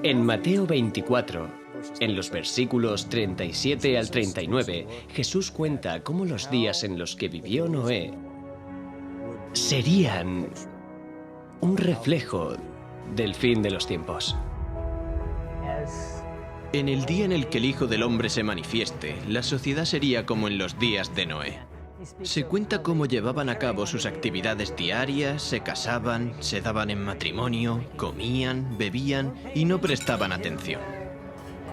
En Mateo 24, en los versículos 37 al 39, Jesús cuenta cómo los días en los que vivió Noé serían un reflejo del fin de los tiempos. En el día en el que el Hijo del Hombre se manifieste, la sociedad sería como en los días de Noé. Se cuenta cómo llevaban a cabo sus actividades diarias, se casaban, se daban en matrimonio, comían, bebían y no prestaban atención.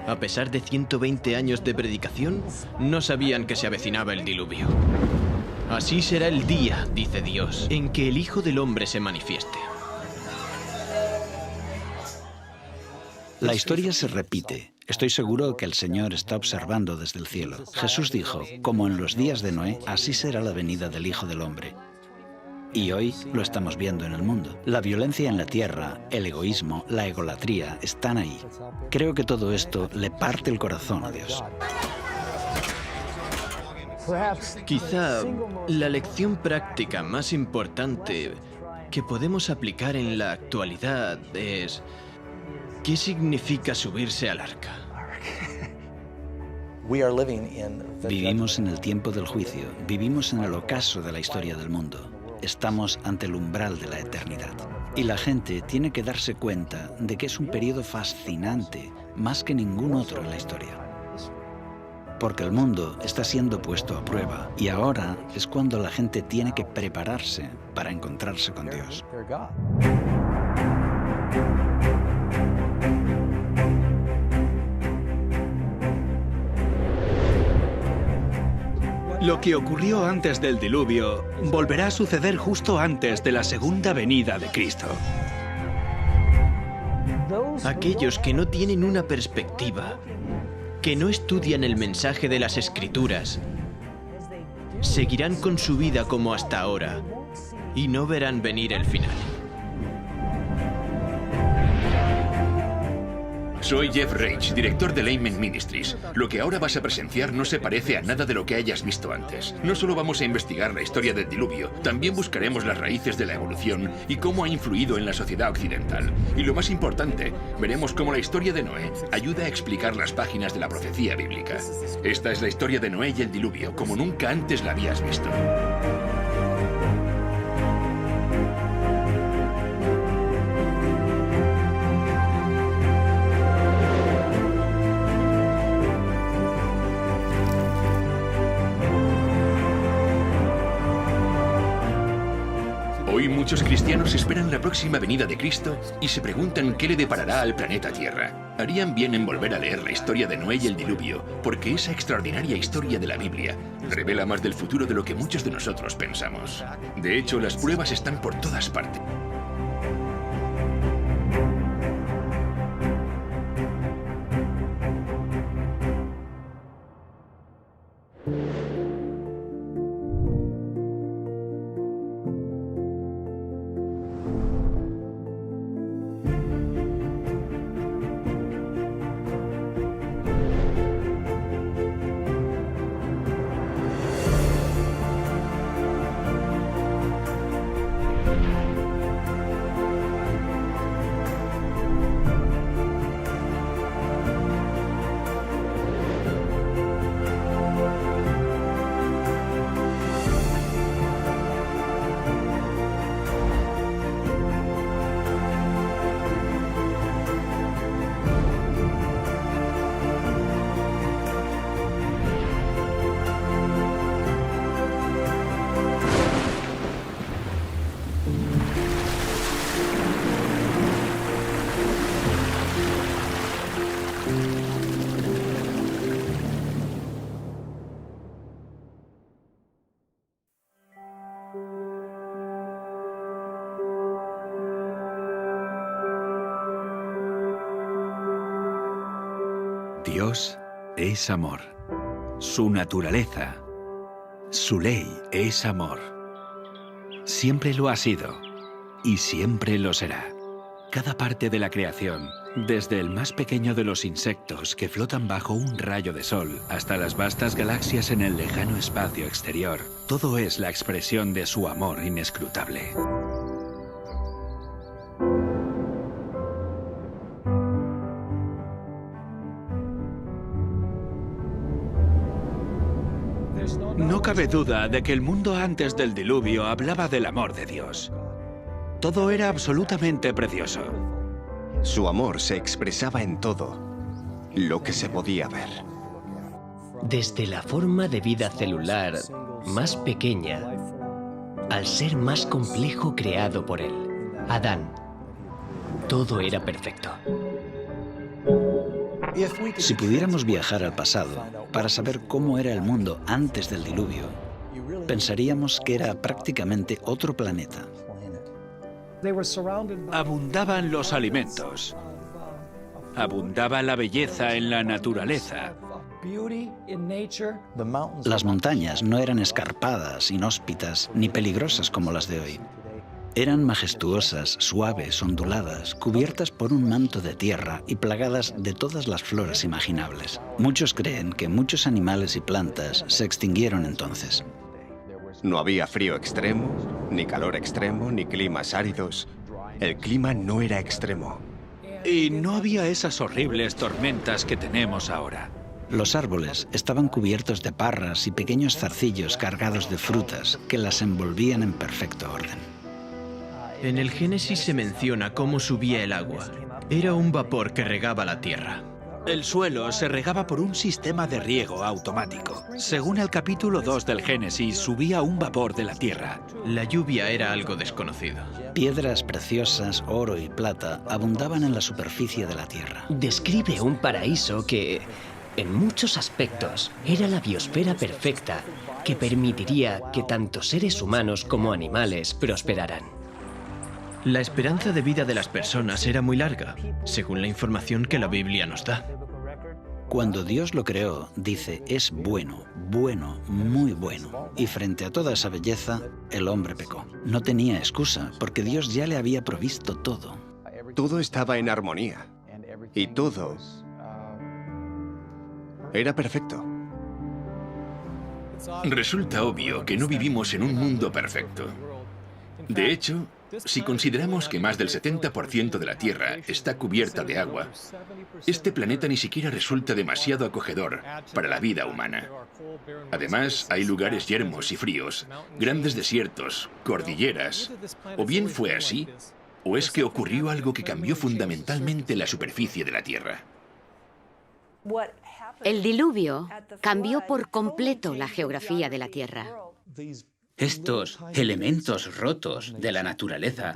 A pesar de 120 años de predicación, no sabían que se avecinaba el diluvio. Así será el día, dice Dios, en que el Hijo del Hombre se manifieste. La historia se repite. Estoy seguro que el Señor está observando desde el cielo. Jesús dijo, como en los días de Noé, así será la venida del Hijo del Hombre. Y hoy lo estamos viendo en el mundo. La violencia en la tierra, el egoísmo, la egolatría están ahí. Creo que todo esto le parte el corazón a Dios. Quizá la lección práctica más importante que podemos aplicar en la actualidad es: ¿qué significa subirse al arca? Vivimos en el tiempo del juicio, vivimos en el ocaso de la historia del mundo. Estamos ante el umbral de la eternidad. Y la gente tiene que darse cuenta de que es un periodo fascinante, más que ningún otro en la historia. Porque el mundo está siendo puesto a prueba y ahora es cuando la gente tiene que prepararse para encontrarse con Dios. Lo que ocurrió antes del diluvio volverá a suceder justo antes de la segunda venida de Cristo. Aquellos que no tienen una perspectiva, que no estudian el mensaje de las Escrituras, seguirán con su vida como hasta ahora y no verán venir el final. Soy Jeff Reich, director de Layman Ministries. Lo que ahora vas a presenciar no se parece a nada de lo que hayas visto antes. No solo vamos a investigar la historia del diluvio, también buscaremos las raíces de la evolución y cómo ha influido en la sociedad occidental. Y lo más importante, veremos cómo la historia de Noé ayuda a explicar las páginas de la profecía bíblica. Esta es la historia de Noé y el diluvio, como nunca antes la habías visto. Hoy muchos cristianos esperan la próxima venida de Cristo y se preguntan qué le deparará al planeta Tierra. Harían bien en volver a leer la historia de Noé y el diluvio, porque esa extraordinaria historia de la Biblia revela más del futuro de lo que muchos de nosotros pensamos. De hecho, las pruebas están por todas partes. Dios es amor. Su naturaleza, su ley es amor. Siempre lo ha sido y siempre lo será. Cada parte de la creación, desde el más pequeño de los insectos que flotan bajo un rayo de sol hasta las vastas galaxias en el lejano espacio exterior, todo es la expresión de su amor No cabe duda de que el mundo antes del diluvio hablaba del amor de Dios. Todo era absolutamente precioso. Su amor se expresaba en todo lo que se podía ver. Desde la forma de vida celular más pequeña al ser más complejo creado por él, Adán, todo era perfecto. Si pudiéramos viajar al pasado para saber cómo era el mundo antes del diluvio, pensaríamos que era prácticamente otro planeta. Abundaban los alimentos. Abundaba la belleza en la naturaleza. Las montañas no eran escarpadas, inhóspitas, ni peligrosas como las de hoy. Eran majestuosas, suaves, onduladas, cubiertas por un manto de tierra y plagadas de todas las flores imaginables. Muchos creen que muchos animales y plantas se extinguieron entonces. No había frío extremo, ni calor extremo, ni climas áridos. El clima no era extremo. Y no había esas horribles tormentas que tenemos ahora. Los árboles estaban cubiertos de parras y pequeños zarcillos cargados de frutas que las envolvían en perfecto orden. En el Génesis se menciona cómo subía el agua. Era un vapor que regaba la tierra. El suelo se regaba por un sistema de riego automático. Según el capítulo 2 del Génesis, subía un vapor de la tierra. La lluvia era algo desconocido. Piedras preciosas, oro y plata abundaban en la superficie de la tierra. Describe un paraíso que, en muchos aspectos, era la biosfera perfecta que permitiría que tanto seres humanos como animales prosperaran. La esperanza de vida de las personas era muy larga, según la información que la Biblia nos da. Cuando Dios lo creó, dice, es bueno, bueno, muy bueno. Y frente a toda esa belleza, el hombre pecó. No tenía excusa, porque Dios ya le había provisto todo. Todo estaba en armonía. Y todo era perfecto. Resulta obvio que no vivimos en un mundo perfecto. De hecho, si consideramos que más del 70% de la Tierra está cubierta de agua, este planeta ni siquiera resulta demasiado acogedor para la vida humana. Además, hay lugares yermos y fríos, grandes desiertos, cordilleras. O bien fue así, o es que ocurrió algo que cambió fundamentalmente la superficie de la Tierra. El diluvio cambió por completo la geografía de la Tierra. Estos elementos rotos de la naturaleza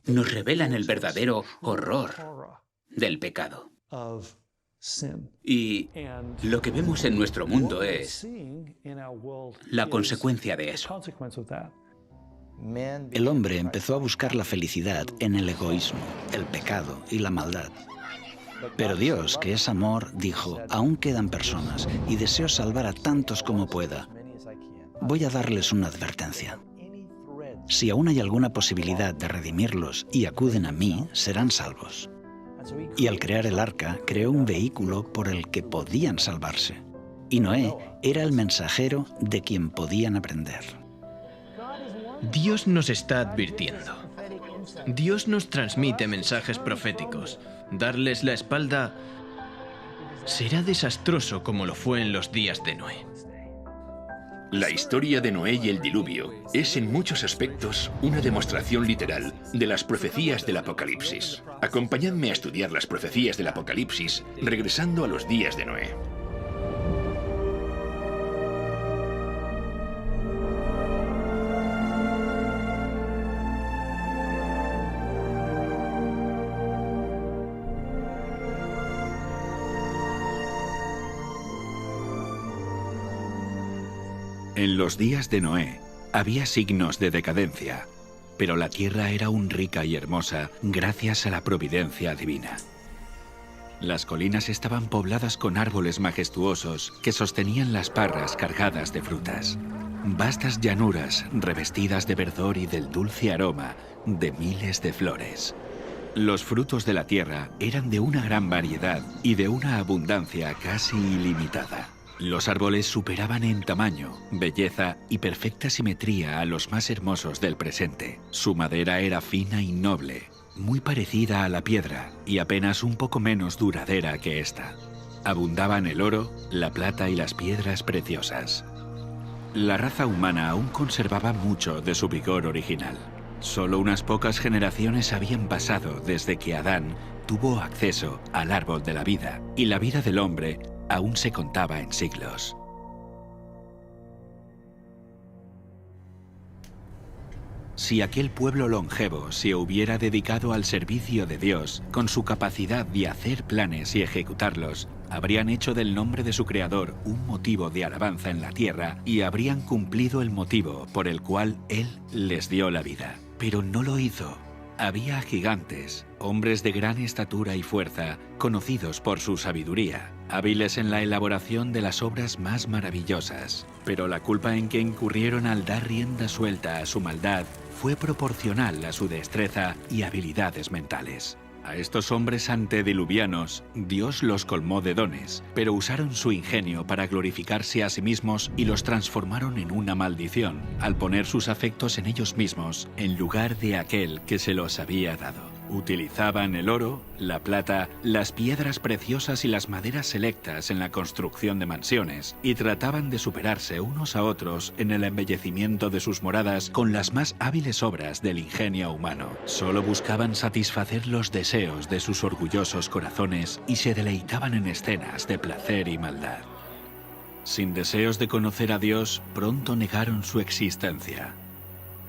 nos revelan el verdadero horror del pecado. Y lo que vemos en nuestro mundo es la consecuencia de eso. El hombre empezó a buscar la felicidad en el egoísmo, el pecado y la maldad. Pero Dios, que es amor, dijo, aún quedan personas y deseo salvar a tantos como pueda. Voy a darles una advertencia. Si aún hay alguna posibilidad de redimirlos y acuden a mí, serán salvos. Y al crear el arca, creó un vehículo por el que podían salvarse. Y Noé era el mensajero de quien podían aprender. Dios nos está advirtiendo. Dios nos transmite mensajes proféticos. Darles la espalda será desastroso como lo fue en los días de Noé. La historia de Noé y el diluvio es en muchos aspectos una demostración literal de las profecías del Apocalipsis. Acompañadme a estudiar las profecías del Apocalipsis regresando a los días de Noé. En los días de Noé había signos de decadencia, pero la tierra era aún rica y hermosa gracias a la providencia divina. Las colinas estaban pobladas con árboles majestuosos que sostenían las parras cargadas de frutas. Vastas llanuras revestidas de verdor y del dulce aroma de miles de flores. Los frutos de la tierra eran de una gran variedad y de una abundancia casi ilimitada. Los árboles superaban en tamaño, belleza y perfecta simetría a los más hermosos del presente. Su madera era fina y noble, muy parecida a la piedra y apenas un poco menos duradera que esta. Abundaban el oro, la plata y las piedras preciosas. La raza humana aún conservaba mucho de su vigor original. Solo unas pocas generaciones habían pasado desde que Adán tuvo acceso al árbol de la vida, y la vida del hombre aún se contaba en siglos. Si aquel pueblo longevo se hubiera dedicado al servicio de Dios, con su capacidad de hacer planes y ejecutarlos, habrían hecho del nombre de su creador un motivo de alabanza en la tierra y habrían cumplido el motivo por el cual Él les dio la vida. Pero no lo hizo. Había gigantes, hombres de gran estatura y fuerza, conocidos por su sabiduría, hábiles en la elaboración de las obras más maravillosas. Pero la culpa en que incurrieron al dar rienda suelta a su maldad fue proporcional a su destreza y habilidades mentales. A estos hombres antediluvianos, Dios los colmó de dones, pero usaron su ingenio para glorificarse a sí mismos y los transformaron en una maldición, al poner sus afectos en ellos mismos, en lugar de aquel que se los había dado. Utilizaban el oro, la plata, las piedras preciosas y las maderas selectas en la construcción de mansiones, y trataban de superarse unos a otros en el embellecimiento de sus moradas con las más hábiles obras del ingenio humano. Solo buscaban satisfacer los deseos de sus orgullosos corazones y se deleitaban en escenas de placer y maldad. Sin deseos de conocer a Dios, pronto negaron su existencia.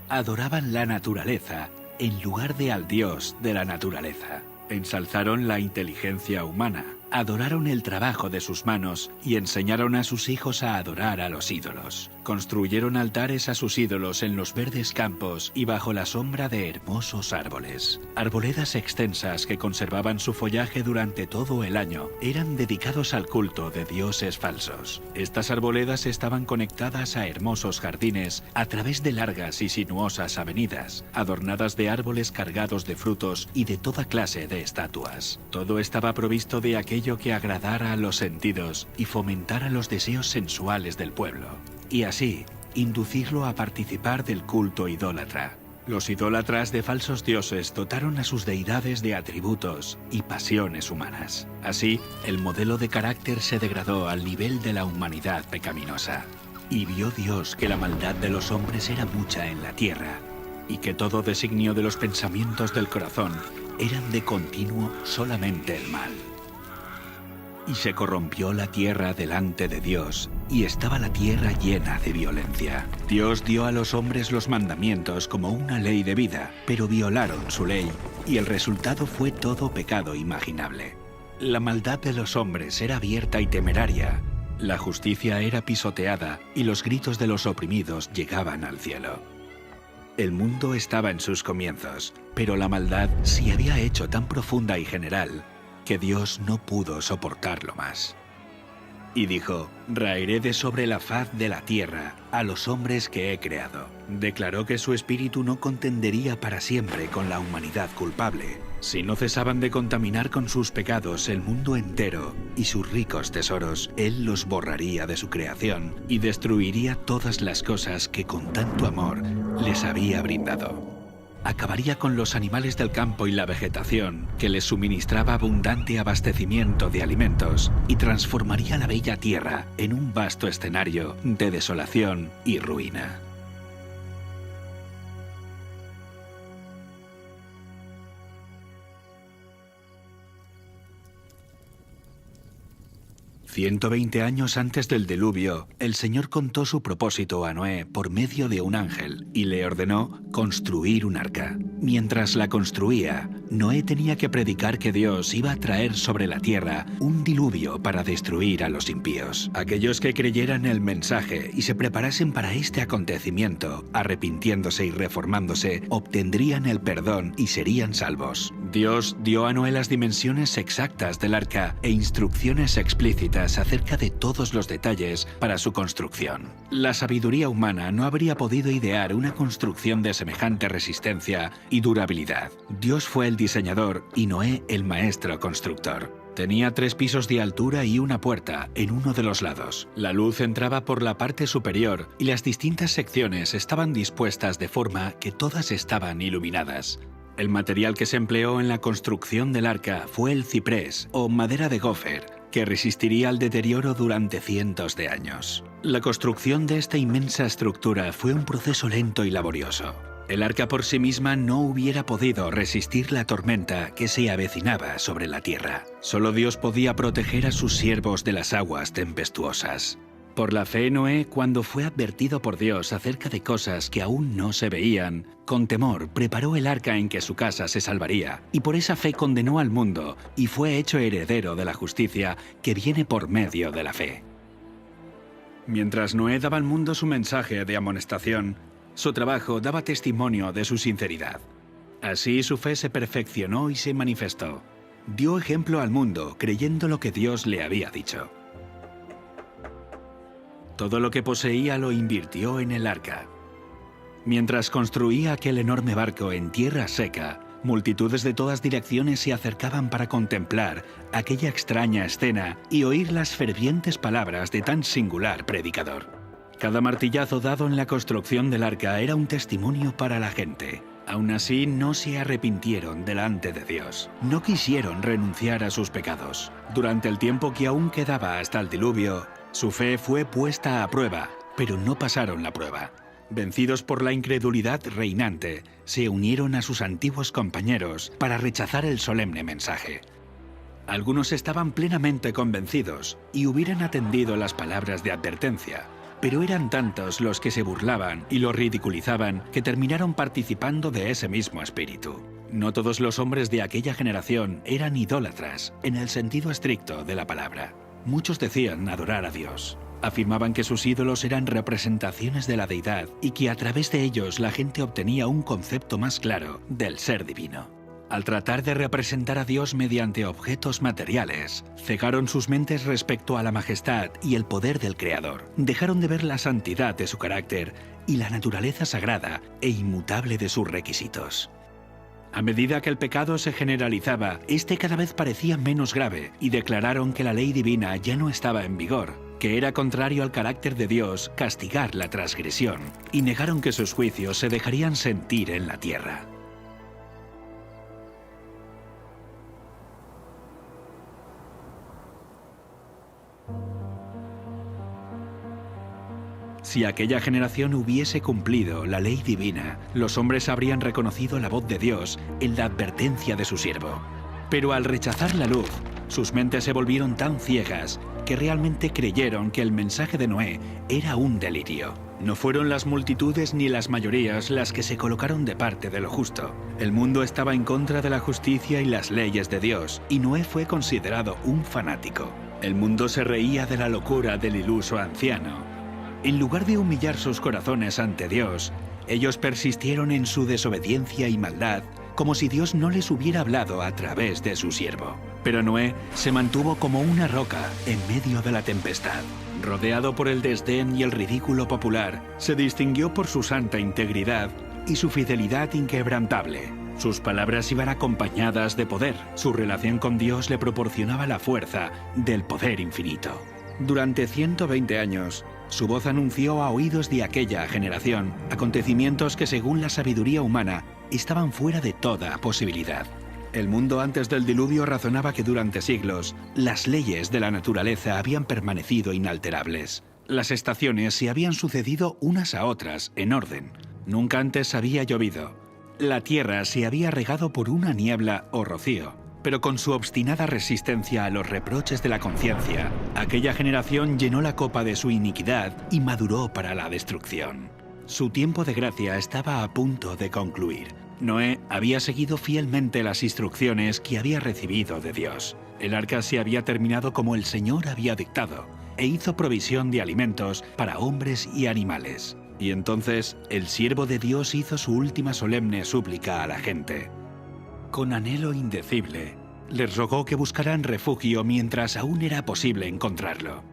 Adoraban la naturaleza en lugar de al Dios de la naturaleza. Ensalzaron la inteligencia humana, adoraron el trabajo de sus manos y enseñaron a sus hijos a adorar a los ídolos. Construyeron altares a sus ídolos en los verdes campos y bajo la sombra de hermosos árboles. Arboledas extensas que conservaban su follaje durante todo el año eran dedicados al culto de dioses falsos. Estas arboledas estaban conectadas a hermosos jardines a través de largas y sinuosas avenidas, adornadas de árboles cargados de frutos y de toda clase de estatuas. Todo estaba provisto de aquello que agradara a los sentidos y fomentara los deseos sensuales del pueblo, y así inducirlo a participar del culto idólatra. Los idólatras de falsos dioses dotaron a sus deidades de atributos y pasiones humanas. Así, el modelo de carácter se degradó al nivel de la humanidad pecaminosa. Y vio Dios que la maldad de los hombres era mucha en la tierra, y que todo designio de los pensamientos del corazón eran de continuo solamente el mal. Y se corrompió la tierra delante de Dios, y estaba la tierra llena de violencia. Dios dio a los hombres los mandamientos como una ley de vida, pero violaron su ley, y el resultado fue todo pecado imaginable. La maldad de los hombres era abierta y temeraria, la justicia era pisoteada, y los gritos de los oprimidos llegaban al cielo. El mundo estaba en sus comienzos, pero la maldad se había hecho tan profunda y general que Dios no pudo soportarlo más. Y dijo: raeré de sobre la faz de la tierra a los hombres que he creado. Declaró que su espíritu no contendería para siempre con la humanidad culpable. Si no cesaban de contaminar con sus pecados el mundo entero y sus ricos tesoros, Él los borraría de su creación y destruiría todas las cosas que con tanto amor les había brindado. Acabaría con los animales del campo y la vegetación, que les suministraba abundante abastecimiento de alimentos, y transformaría la bella tierra en un vasto escenario de desolación y ruina. «120 años antes del diluvio, el Señor contó su propósito a Noé por medio de un ángel y le ordenó construir un arca. Mientras la construía, Noé tenía que predicar que Dios iba a traer sobre la tierra un diluvio para destruir a los impíos. Aquellos que creyeran el mensaje y se preparasen para este acontecimiento, arrepintiéndose y reformándose, obtendrían el perdón y serían salvos. Dios dio a Noé las dimensiones exactas del arca e instrucciones explícitas acerca de todos los detalles para su construcción. La sabiduría humana no habría podido idear una construcción de semejante resistencia y durabilidad. Dios fue el diseñador y Noé el maestro constructor. Tenía 3 pisos de altura y una puerta en uno de los lados. La luz entraba por la parte superior y las distintas secciones estaban dispuestas de forma que todas estaban iluminadas. El material que se empleó en la construcción del arca fue el ciprés o madera de gofer, que resistiría al deterioro durante cientos de años. La construcción de esta inmensa estructura fue un proceso lento y laborioso. El arca por sí misma no hubiera podido resistir la tormenta que se avecinaba sobre la tierra. Solo Dios podía proteger a sus siervos de las aguas tempestuosas. Por la fe, Noé, cuando fue advertido por Dios acerca de cosas que aún no se veían, con temor preparó el arca en que su casa se salvaría, y por esa fe condenó al mundo y fue hecho heredero de la justicia que viene por medio de la fe. Mientras Noé daba al mundo su mensaje de amonestación, su trabajo daba testimonio de su sinceridad. Así su fe se perfeccionó y se manifestó. Dio ejemplo al mundo creyendo lo que Dios le había dicho. Todo lo que poseía lo invirtió en el arca. Mientras construía aquel enorme barco en tierra seca, multitudes de todas direcciones se acercaban para contemplar aquella extraña escena y oír las fervientes palabras de tan singular predicador. Cada martillazo dado en la construcción del arca era un testimonio para la gente. Aún así, no se arrepintieron delante de Dios. No quisieron renunciar a sus pecados. Durante el tiempo que aún quedaba hasta el diluvio, su fe fue puesta a prueba, pero no pasaron la prueba. Vencidos por la incredulidad reinante, se unieron a sus antiguos compañeros para rechazar el solemne mensaje. Algunos estaban plenamente convencidos y hubieran atendido las palabras de advertencia, pero eran tantos los que se burlaban y los ridiculizaban que terminaron participando de ese mismo espíritu. No todos los hombres de aquella generación eran idólatras, en el sentido estricto de la palabra. Muchos decían adorar a Dios. Afirmaban que sus ídolos eran representaciones de la deidad y que a través de ellos la gente obtenía un concepto más claro del ser divino. Al tratar de representar a Dios mediante objetos materiales, cegaron sus mentes respecto a la majestad y el poder del Creador. Dejaron de ver la santidad de su carácter y la naturaleza sagrada e inmutable de sus requisitos. A medida que el pecado se generalizaba, este cada vez parecía menos grave y declararon que la ley divina ya no estaba en vigor, que era contrario al carácter de Dios castigar la transgresión, y negaron que sus juicios se dejarían sentir en la tierra. Si aquella generación hubiese cumplido la ley divina, los hombres habrían reconocido la voz de Dios en la advertencia de su siervo. Pero al rechazar la luz, sus mentes se volvieron tan ciegas que realmente creyeron que el mensaje de Noé era un delirio. No fueron las multitudes ni las mayorías las que se colocaron de parte de lo justo. El mundo estaba en contra de la justicia y las leyes de Dios, y Noé fue considerado un fanático. El mundo se reía de la locura del iluso anciano. En lugar de humillar sus corazones ante Dios, ellos persistieron en su desobediencia y maldad, como si Dios no les hubiera hablado a través de su siervo. Pero Noé se mantuvo como una roca en medio de la tempestad. Rodeado por el desdén y el ridículo popular, se distinguió por su santa integridad y su fidelidad inquebrantable. Sus palabras iban acompañadas de poder. Su relación con Dios le proporcionaba la fuerza del poder infinito. Durante 120 años, su voz anunció a oídos de aquella generación acontecimientos que, según la sabiduría humana, estaban fuera de toda posibilidad. El mundo antes del diluvio razonaba que durante siglos las leyes de la naturaleza habían permanecido inalterables. Las estaciones se habían sucedido unas a otras en orden. Nunca antes había llovido. La tierra se había regado por una niebla o rocío. Pero con su obstinada resistencia a los reproches de la conciencia, aquella generación llenó la copa de su iniquidad y maduró para la destrucción. Su tiempo de gracia estaba a punto de concluir. Noé había seguido fielmente las instrucciones que había recibido de Dios. El arca se había terminado como el Señor había dictado, e hizo provisión de alimentos para hombres y animales. Y entonces el siervo de Dios hizo su última solemne súplica a la gente. Con anhelo indecible, les rogó que buscaran refugio mientras aún era posible encontrarlo.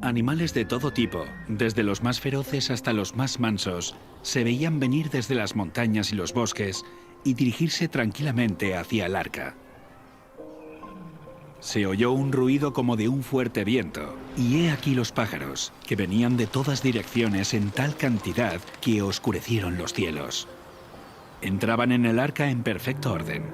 Animales de todo tipo, desde los más feroces hasta los más mansos, se veían venir desde las montañas y los bosques y dirigirse tranquilamente hacia el arca. Se oyó un ruido como de un fuerte viento, y he aquí los pájaros, que venían de todas direcciones en tal cantidad que oscurecieron los cielos. Entraban en el arca en perfecto orden.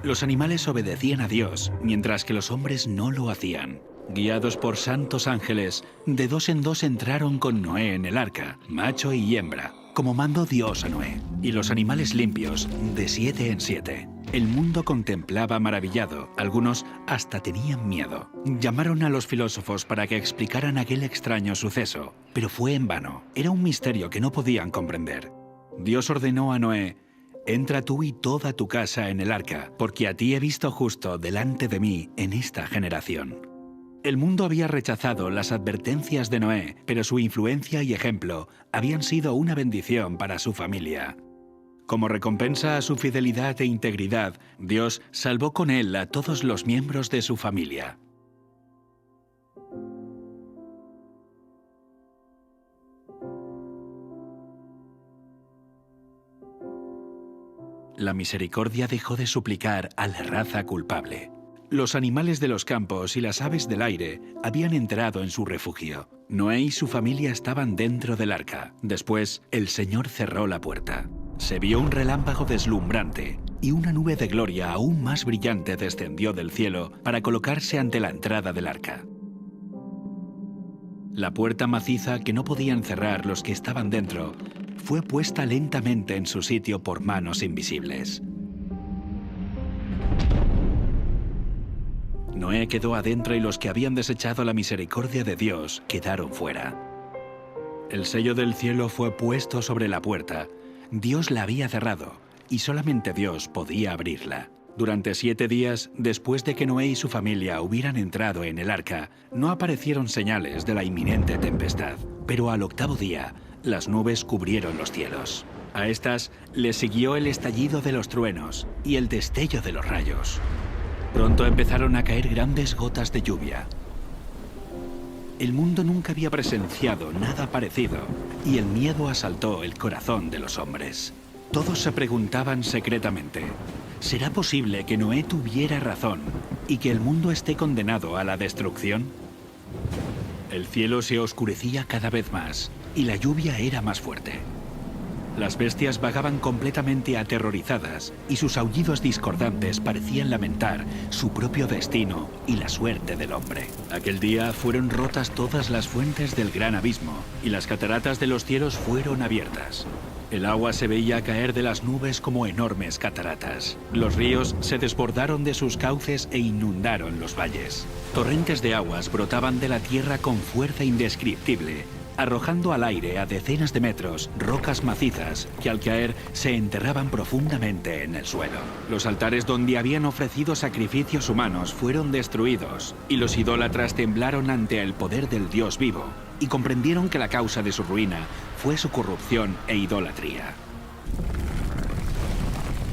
Los animales obedecían a Dios, mientras que los hombres no lo hacían. Guiados por santos ángeles, de dos en dos entraron con Noé en el arca, macho y hembra, como mandó Dios a Noé, y los animales limpios, de 7 en 7. El mundo contemplaba maravillado, algunos hasta tenían miedo. Llamaron a los filósofos para que explicaran aquel extraño suceso, pero fue en vano. Era un misterio que no podían comprender. Dios ordenó a Noé: entra tú y toda tu casa en el arca, porque a ti he visto justo delante de mí en esta generación. El mundo había rechazado las advertencias de Noé, pero su influencia y ejemplo habían sido una bendición para su familia. Como recompensa a su fidelidad e integridad, Dios salvó con él a todos los miembros de su familia. La misericordia dejó de suplicar a la raza culpable. Los animales de los campos y las aves del aire habían entrado en su refugio. Noé y su familia estaban dentro del arca. Después, el Señor cerró la puerta. Se vio un relámpago deslumbrante y una nube de gloria aún más brillante descendió del cielo para colocarse ante la entrada del arca. La puerta maciza que no podían cerrar los que estaban dentro fue puesta lentamente en su sitio por manos invisibles. Noé quedó adentro y los que habían desechado la misericordia de Dios quedaron fuera. El sello del cielo fue puesto sobre la puerta. Dios la había cerrado y solamente Dios podía abrirla. Durante 7 días, después de que Noé y su familia hubieran entrado en el arca, no aparecieron señales de la inminente tempestad. Pero al 8º día, las nubes cubrieron los cielos. A estas le siguió el estallido de los truenos y el destello de los rayos. Pronto empezaron a caer grandes gotas de lluvia. El mundo nunca había presenciado nada parecido y el miedo asaltó el corazón de los hombres. Todos se preguntaban secretamente: ¿será posible que Noé tuviera razón y que el mundo esté condenado a la destrucción? El cielo se oscurecía cada vez más y la lluvia era más fuerte. Las bestias vagaban completamente aterrorizadas y sus aullidos discordantes parecían lamentar su propio destino y la suerte del hombre. Aquel día fueron rotas todas las fuentes del gran abismo y las cataratas de los cielos fueron abiertas. El agua se veía caer de las nubes como enormes cataratas. Los ríos se desbordaron de sus cauces e inundaron los valles. Torrentes de aguas brotaban de la tierra con fuerza indescriptible, arrojando al aire a decenas de metros rocas macizas que al caer se enterraban profundamente en el suelo. Los altares donde habían ofrecido sacrificios humanos fueron destruidos y los idólatras temblaron ante el poder del Dios vivo y comprendieron que la causa de su ruina fue su corrupción e idolatría.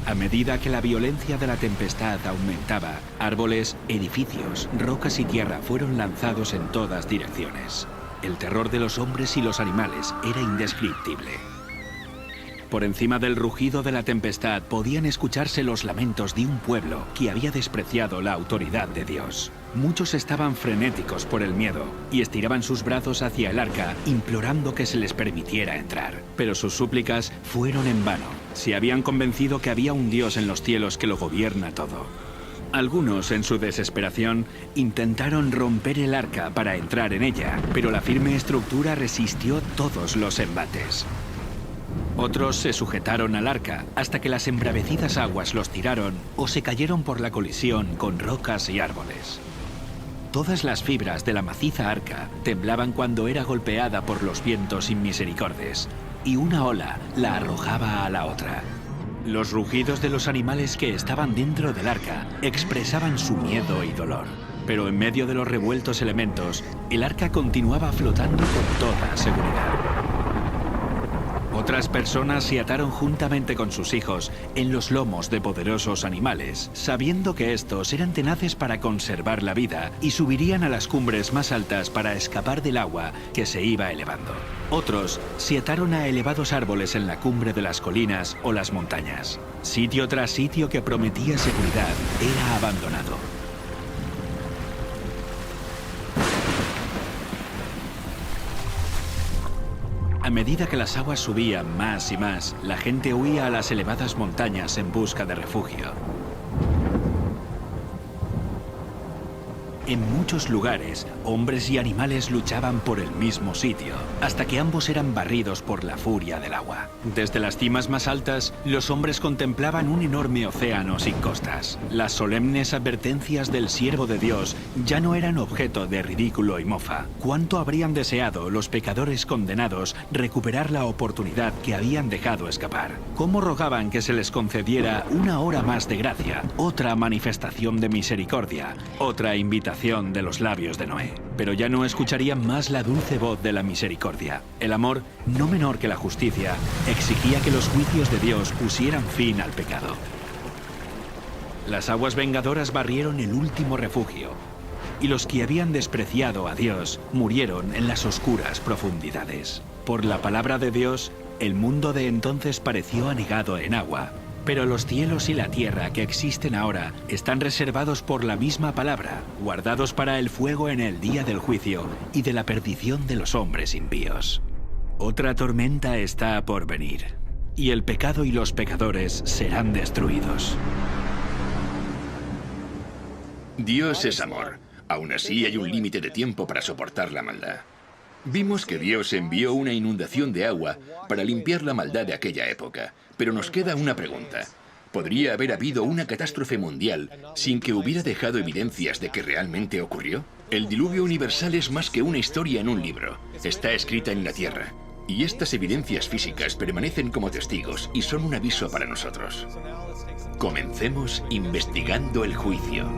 A medida que la violencia de la tempestad aumentaba, árboles, edificios, rocas y tierra fueron lanzados en todas direcciones. El terror de los hombres y los animales era indescriptible. Por encima del rugido de la tempestad podían escucharse los lamentos de un pueblo que había despreciado la autoridad de Dios. Muchos estaban frenéticos por el miedo y estiraban sus brazos hacia el arca, implorando que se les permitiera entrar. Pero sus súplicas fueron en vano. Se habían convencido que había un Dios en los cielos que lo gobierna todo. Algunos, en su desesperación, intentaron romper el arca para entrar en ella, pero la firme estructura resistió todos los embates. Otros se sujetaron al arca hasta que las embravecidas aguas los tiraron o se cayeron por la colisión con rocas y árboles. Todas las fibras de la maciza arca temblaban cuando era golpeada por los vientos inmisericordes, y una ola la arrojaba a la otra. Los rugidos de los animales que estaban dentro del arca expresaban su miedo y dolor. Pero en medio de los revueltos elementos, el arca continuaba flotando con toda seguridad. Otras personas se ataron juntamente con sus hijos en los lomos de poderosos animales, sabiendo que estos eran tenaces para conservar la vida y subirían a las cumbres más altas para escapar del agua que se iba elevando. Otros se ataron a elevados árboles en la cumbre de las colinas o las montañas. Sitio tras sitio que prometía seguridad era abandonado. medida que las aguas subían más y más, la gente huía a las elevadas montañas en busca de refugio. En muchos lugares, hombres y animales luchaban por el mismo sitio, hasta que ambos eran barridos por la furia del agua. Desde las cimas más altas, los hombres contemplaban un enorme océano sin costas. Las solemnes advertencias del siervo de Dios ya no eran objeto de ridículo y mofa. ¿Cuánto habrían deseado los pecadores condenados recuperar la oportunidad que habían dejado escapar? ¿Cómo rogaban que se les concediera una hora más de gracia, otra manifestación de misericordia, otra invitación de los labios de Noé? Pero ya no escucharían más la dulce voz de la misericordia. El amor, no menor que la justicia, exigía que los juicios de Dios pusieran fin al pecado. Las aguas vengadoras barrieron el último refugio, y los que habían despreciado a Dios murieron en las oscuras profundidades. Por la palabra de Dios, el mundo de entonces pareció anegado en agua. Pero los cielos y la tierra que existen ahora están reservados por la misma palabra, guardados para el fuego en el día del juicio y de la perdición de los hombres impíos. Otra tormenta está por venir, y el pecado y los pecadores serán destruidos. Dios es amor. Aún así hay un límite de tiempo para soportar la maldad. Vimos que Dios envió una inundación de agua para limpiar la maldad de aquella época. Pero nos queda una pregunta. ¿Podría haber habido una catástrofe mundial sin que hubiera dejado evidencias de que realmente ocurrió? El diluvio universal es más que una historia en un libro. Está escrita en la tierra. Y estas evidencias físicas permanecen como testigos y son un aviso para nosotros. Comencemos investigando el juicio.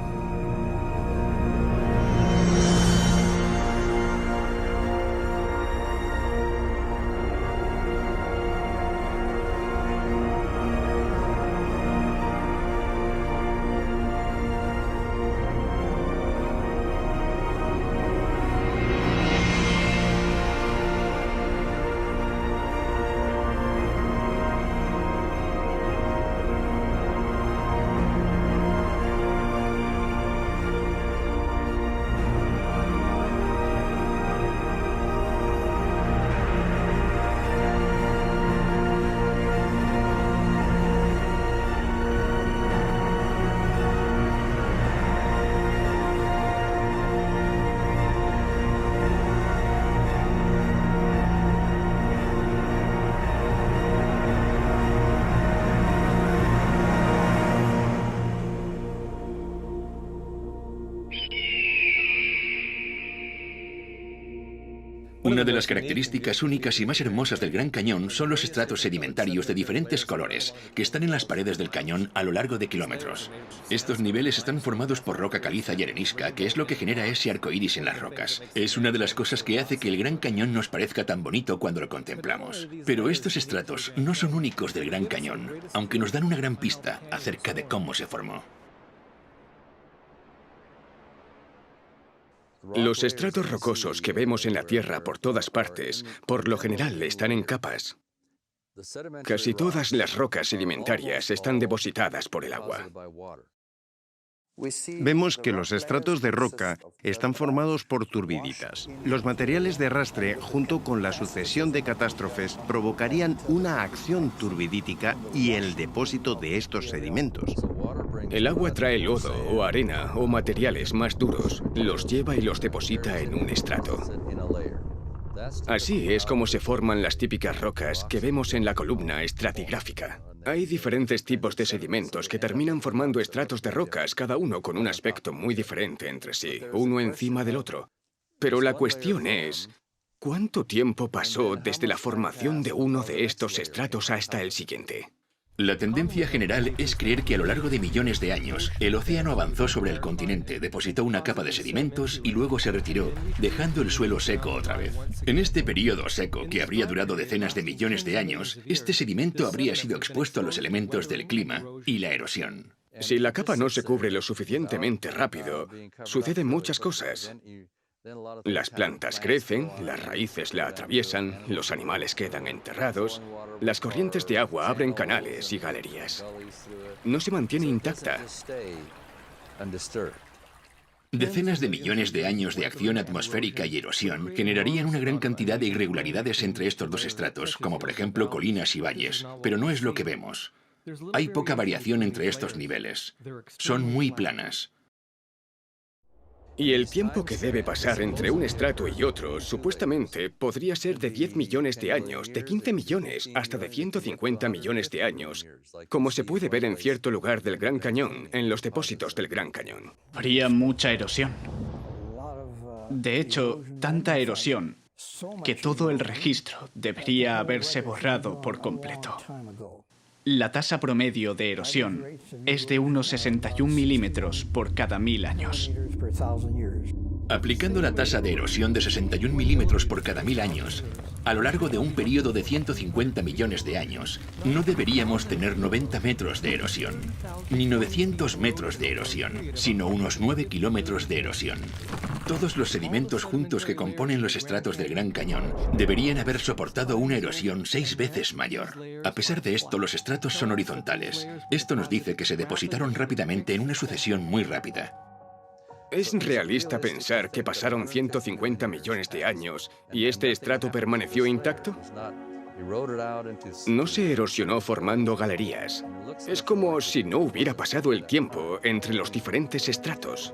Una de las características únicas y más hermosas del Gran Cañón son los estratos sedimentarios de diferentes colores que están en las paredes del cañón a lo largo de kilómetros. Estos niveles están formados por roca caliza y arenisca, que es lo que genera ese arco iris en las rocas. Es una de las cosas que hace que el Gran Cañón nos parezca tan bonito cuando lo contemplamos. Pero estos estratos no son únicos del Gran Cañón, aunque nos dan una gran pista acerca de cómo se formó. Los estratos rocosos que vemos en la Tierra por todas partes, por lo general están en capas. Casi todas las rocas sedimentarias están depositadas por el agua. Vemos que los estratos de roca están formados por turbiditas. Los materiales de arrastre, junto con la sucesión de catástrofes, provocarían una acción turbidítica y el depósito de estos sedimentos. El agua trae lodo o arena o materiales más duros, los lleva y los deposita en un estrato. Así es como se forman las típicas rocas que vemos en la columna estratigráfica. Hay diferentes tipos de sedimentos que terminan formando estratos de rocas, cada uno con un aspecto muy diferente entre sí, uno encima del otro. Pero la cuestión es, ¿cuánto tiempo pasó desde la formación de uno de estos estratos hasta el siguiente? La tendencia general es creer que a lo largo de millones de años, el océano avanzó sobre el continente, depositó una capa de sedimentos y luego se retiró, dejando el suelo seco otra vez. En este periodo seco, que habría durado decenas de millones de años, este sedimento habría sido expuesto a los elementos del clima y la erosión. Si la capa no se cubre lo suficientemente rápido, suceden muchas cosas. Las plantas crecen, las raíces la atraviesan, los animales quedan enterrados, las corrientes de agua abren canales y galerías. No se mantiene intacta. Decenas de millones de años de acción atmosférica y erosión generarían una gran cantidad de irregularidades entre estos dos estratos, como por ejemplo colinas y valles, pero no es lo que vemos. Hay poca variación entre estos niveles. Son muy planas. Y el tiempo que debe pasar entre un estrato y otro, supuestamente, podría ser de 10 millones de años, de 15 millones, hasta de 150 millones de años, como se puede ver en cierto lugar del Gran Cañón, en los depósitos del Gran Cañón. Habría mucha erosión. De hecho, tanta erosión que todo el registro debería haberse borrado por completo. La tasa promedio de erosión es de unos 61 milímetros por cada 1000 años. Aplicando la tasa de erosión de 61 milímetros por cada 1000 años, a lo largo de un periodo de 150 millones de años, no deberíamos tener 90 metros de erosión, ni 900 metros de erosión, sino unos 9 kilómetros de erosión. Todos los sedimentos juntos que componen los estratos del Gran Cañón deberían haber soportado una erosión 6 veces mayor. A pesar de esto, los estratos son horizontales. Esto nos dice que se depositaron rápidamente en una sucesión muy rápida. ¿Es realista pensar que pasaron 150 millones de años y este estrato permaneció intacto? No se erosionó formando galerías. Es como si no hubiera pasado el tiempo entre los diferentes estratos.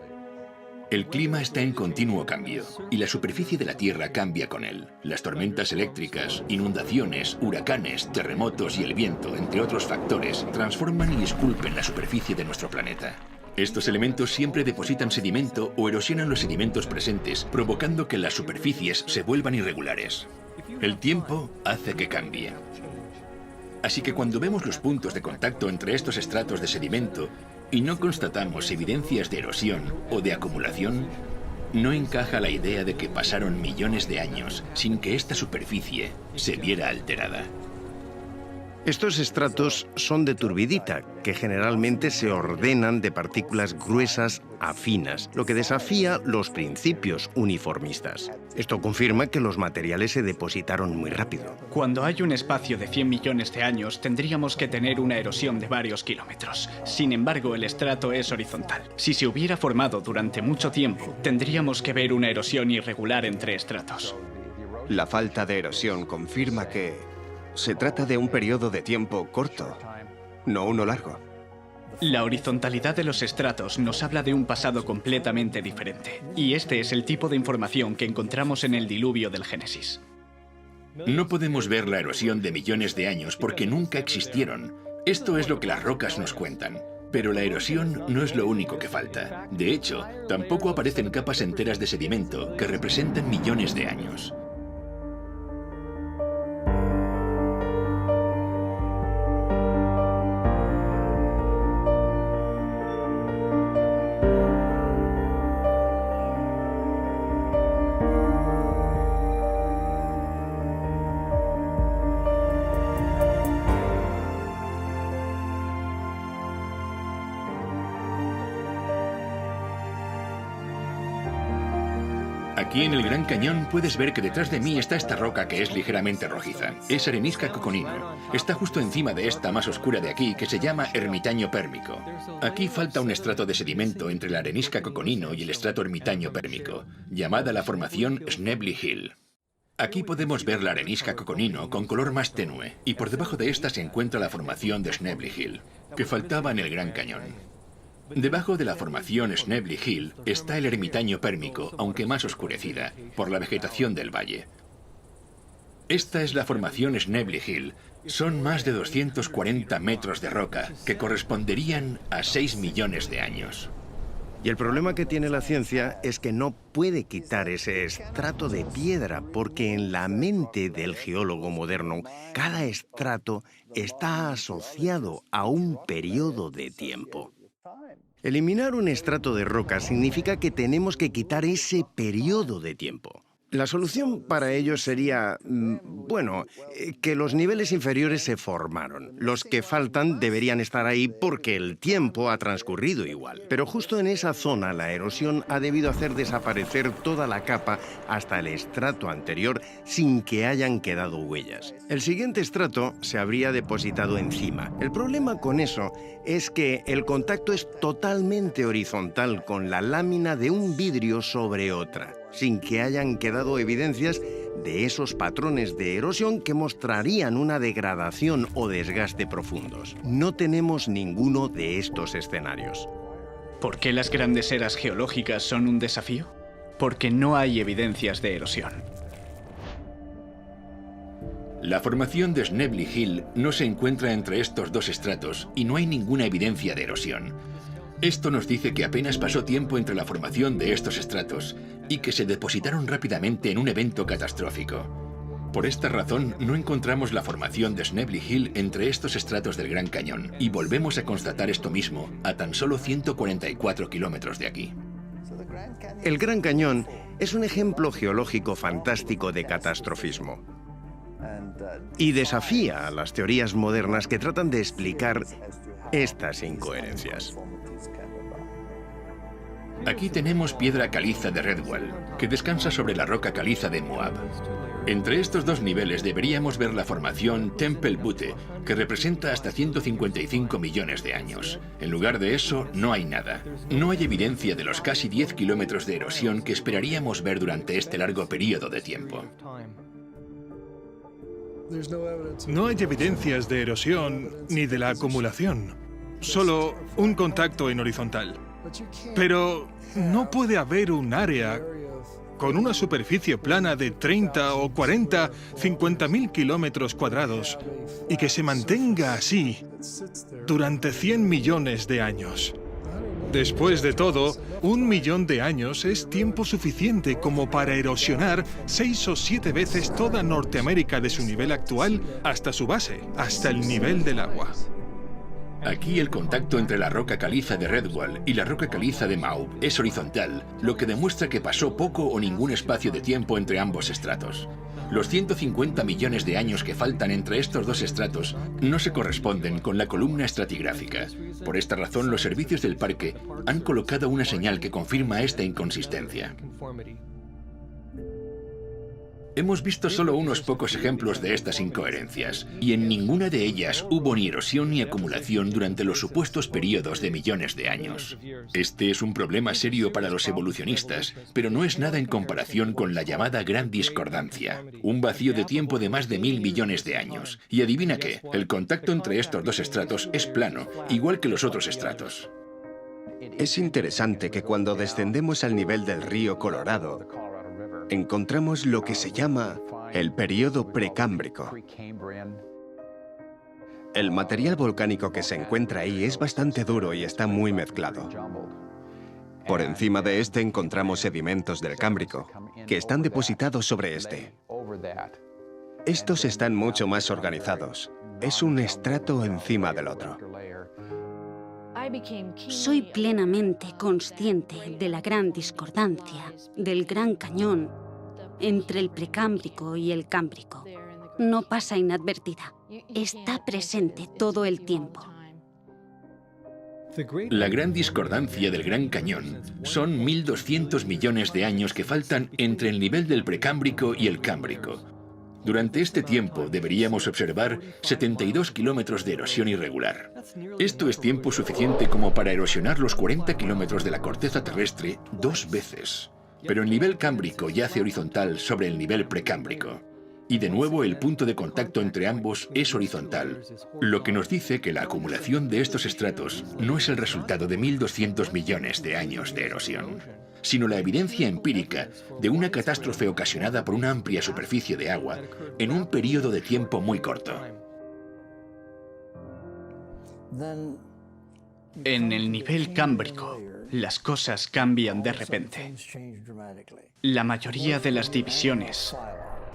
El clima está en continuo cambio y la superficie de la Tierra cambia con él. Las tormentas eléctricas, inundaciones, huracanes, terremotos y el viento, entre otros factores, transforman y esculpen la superficie de nuestro planeta. Estos elementos siempre depositan sedimento o erosionan los sedimentos presentes, provocando que las superficies se vuelvan irregulares. El tiempo hace que cambie. Así que cuando vemos los puntos de contacto entre estos estratos de sedimento y no constatamos evidencias de erosión o de acumulación, no encaja la idea de que pasaron millones de años sin que esta superficie se viera alterada. Estos estratos son de turbidita, que generalmente se ordenan de partículas gruesas a finas, lo que desafía los principios uniformistas. Esto confirma que los materiales se depositaron muy rápido. Cuando hay un espacio de 100 millones de años, tendríamos que tener una erosión de varios kilómetros. Sin embargo, el estrato es horizontal. Si se hubiera formado durante mucho tiempo, tendríamos que ver una erosión irregular entre estratos. La falta de erosión confirma que se trata de un periodo de tiempo corto, no uno largo. La horizontalidad de los estratos nos habla de un pasado completamente diferente. Y este es el tipo de información que encontramos en el diluvio del Génesis. No podemos ver la erosión de millones de años porque nunca existieron. Esto es lo que las rocas nos cuentan. Pero la erosión no es lo único que falta. De hecho, tampoco aparecen capas enteras de sedimento que representan millones de años. Aquí en el Gran Cañón puedes ver que detrás de mí está esta roca que es ligeramente rojiza. Es arenisca coconino. Está justo encima de esta más oscura de aquí que se llama ermitaño pérmico. Aquí falta un estrato de sedimento entre la arenisca coconino y el estrato ermitaño pérmico, llamada la formación Schnebly Hill. Aquí podemos ver la arenisca coconino con color más tenue y por debajo de esta se encuentra la formación de Schnebly Hill, que faltaba en el Gran Cañón. Debajo de la formación Schnebly Hill está el ermitaño pérmico, aunque más oscurecida, por la vegetación del valle. Esta es la formación Schnebly Hill. Son más de 240 metros de roca, que corresponderían a 6 millones de años. Y el problema que tiene la ciencia es que no puede quitar ese estrato de piedra, porque en la mente del geólogo moderno, cada estrato está asociado a un periodo de tiempo. Eliminar un estrato de roca significa que tenemos que quitar ese periodo de tiempo. La solución para ello sería, que los niveles inferiores se formaron. Los que faltan deberían estar ahí porque el tiempo ha transcurrido igual. Pero justo en esa zona la erosión ha debido hacer desaparecer toda la capa hasta el estrato anterior sin que hayan quedado huellas. El siguiente estrato se habría depositado encima. El problema con eso es que el contacto es totalmente horizontal con la lámina de un vidrio sobre otra, sin que hayan quedado evidencias de esos patrones de erosión que mostrarían una degradación o desgaste profundos. No tenemos ninguno de estos escenarios. ¿Por qué las grandes eras geológicas son un desafío? Porque no hay evidencias de erosión. La formación de Snebly Hill no se encuentra entre estos dos estratos y no hay ninguna evidencia de erosión. Esto nos dice que apenas pasó tiempo entre la formación de estos estratos y que se depositaron rápidamente en un evento catastrófico. Por esta razón, no encontramos la formación de Snebly Hill entre estos estratos del Gran Cañón, y volvemos a constatar esto mismo a tan solo 144 kilómetros de aquí. El Gran Cañón es un ejemplo geológico fantástico de catastrofismo y desafía a las teorías modernas que tratan de explicar estas incoherencias. Aquí tenemos piedra caliza de Redwall, que descansa sobre la roca caliza de Moab. Entre estos dos niveles deberíamos ver la formación Temple Butte, que representa hasta 155 millones de años. En lugar de eso, no hay nada. No hay evidencia de los casi 10 kilómetros de erosión que esperaríamos ver durante este largo periodo de tiempo. No hay evidencias de erosión ni de la acumulación, solo un contacto en horizontal. Pero no puede haber un área con una superficie plana de 30 o 40, 50.000 kilómetros cuadrados y que se mantenga así durante 100 millones de años. Después de todo, 1 millón de años es tiempo suficiente como para erosionar 6 o 7 veces toda Norteamérica de su nivel actual hasta su base, hasta el nivel del agua. Aquí el contacto entre la roca caliza de Redwall y la roca caliza de Moab es horizontal, lo que demuestra que pasó poco o ningún espacio de tiempo entre ambos estratos. Los 150 millones de años que faltan entre estos dos estratos no se corresponden con la columna estratigráfica. Por esta razón, los servicios del parque han colocado una señal que confirma esta inconsistencia. Hemos visto solo unos pocos ejemplos de estas incoherencias, y en ninguna de ellas hubo ni erosión ni acumulación durante los supuestos periodos de millones de años. Este es un problema serio para los evolucionistas, pero no es nada en comparación con la llamada Gran Discordancia, un vacío de tiempo de más de 1.000 millones de años. Y adivina qué, el contacto entre estos dos estratos es plano, igual que los otros estratos. Es interesante que cuando descendemos al nivel del río Colorado, encontramos lo que se llama el período precámbrico. El material volcánico que se encuentra ahí es bastante duro y está muy mezclado. Por encima de este encontramos sedimentos del Cámbrico, que están depositados sobre este. Estos están mucho más organizados. Es un estrato encima del otro. Soy plenamente consciente de la gran discordancia, del Gran Cañón, entre el Precámbrico y el Cámbrico. No pasa inadvertida. Está presente todo el tiempo. La gran discordancia del Gran Cañón son 1.200 millones de años que faltan entre el nivel del Precámbrico y el Cámbrico. Durante este tiempo deberíamos observar 72 kilómetros de erosión irregular. Esto es tiempo suficiente como para erosionar los 40 kilómetros de la corteza terrestre 2 veces. Pero el nivel cámbrico yace horizontal sobre el nivel precámbrico. Y de nuevo el punto de contacto entre ambos es horizontal, lo que nos dice que la acumulación de estos estratos no es el resultado de 1.200 millones de años de erosión, sino la evidencia empírica de una catástrofe ocasionada por una amplia superficie de agua en un periodo de tiempo muy corto. En el nivel cámbrico, las cosas cambian de repente. La mayoría de las divisiones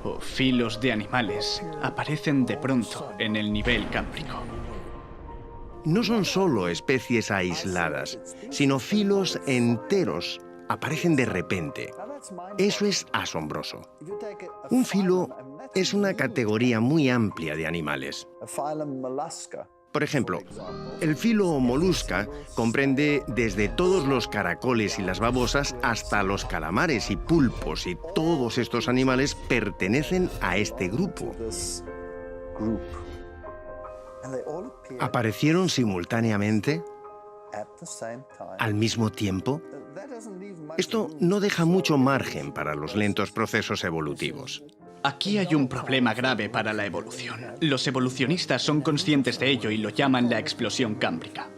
o filos de animales aparecen de pronto en el nivel cámbrico. No son solo especies aisladas, sino filos enteros aparecen de repente. Eso es asombroso. Un filo es una categoría muy amplia de animales. Por ejemplo, el filo molusca comprende desde todos los caracoles y las babosas hasta los calamares y pulpos, y todos estos animales pertenecen a este grupo. ¿Aparecieron simultáneamente? ¿Al mismo tiempo? Esto no deja mucho margen para los lentos procesos evolutivos. Aquí hay un problema grave para la evolución. Los evolucionistas son conscientes de ello y lo llaman la explosión cámbrica.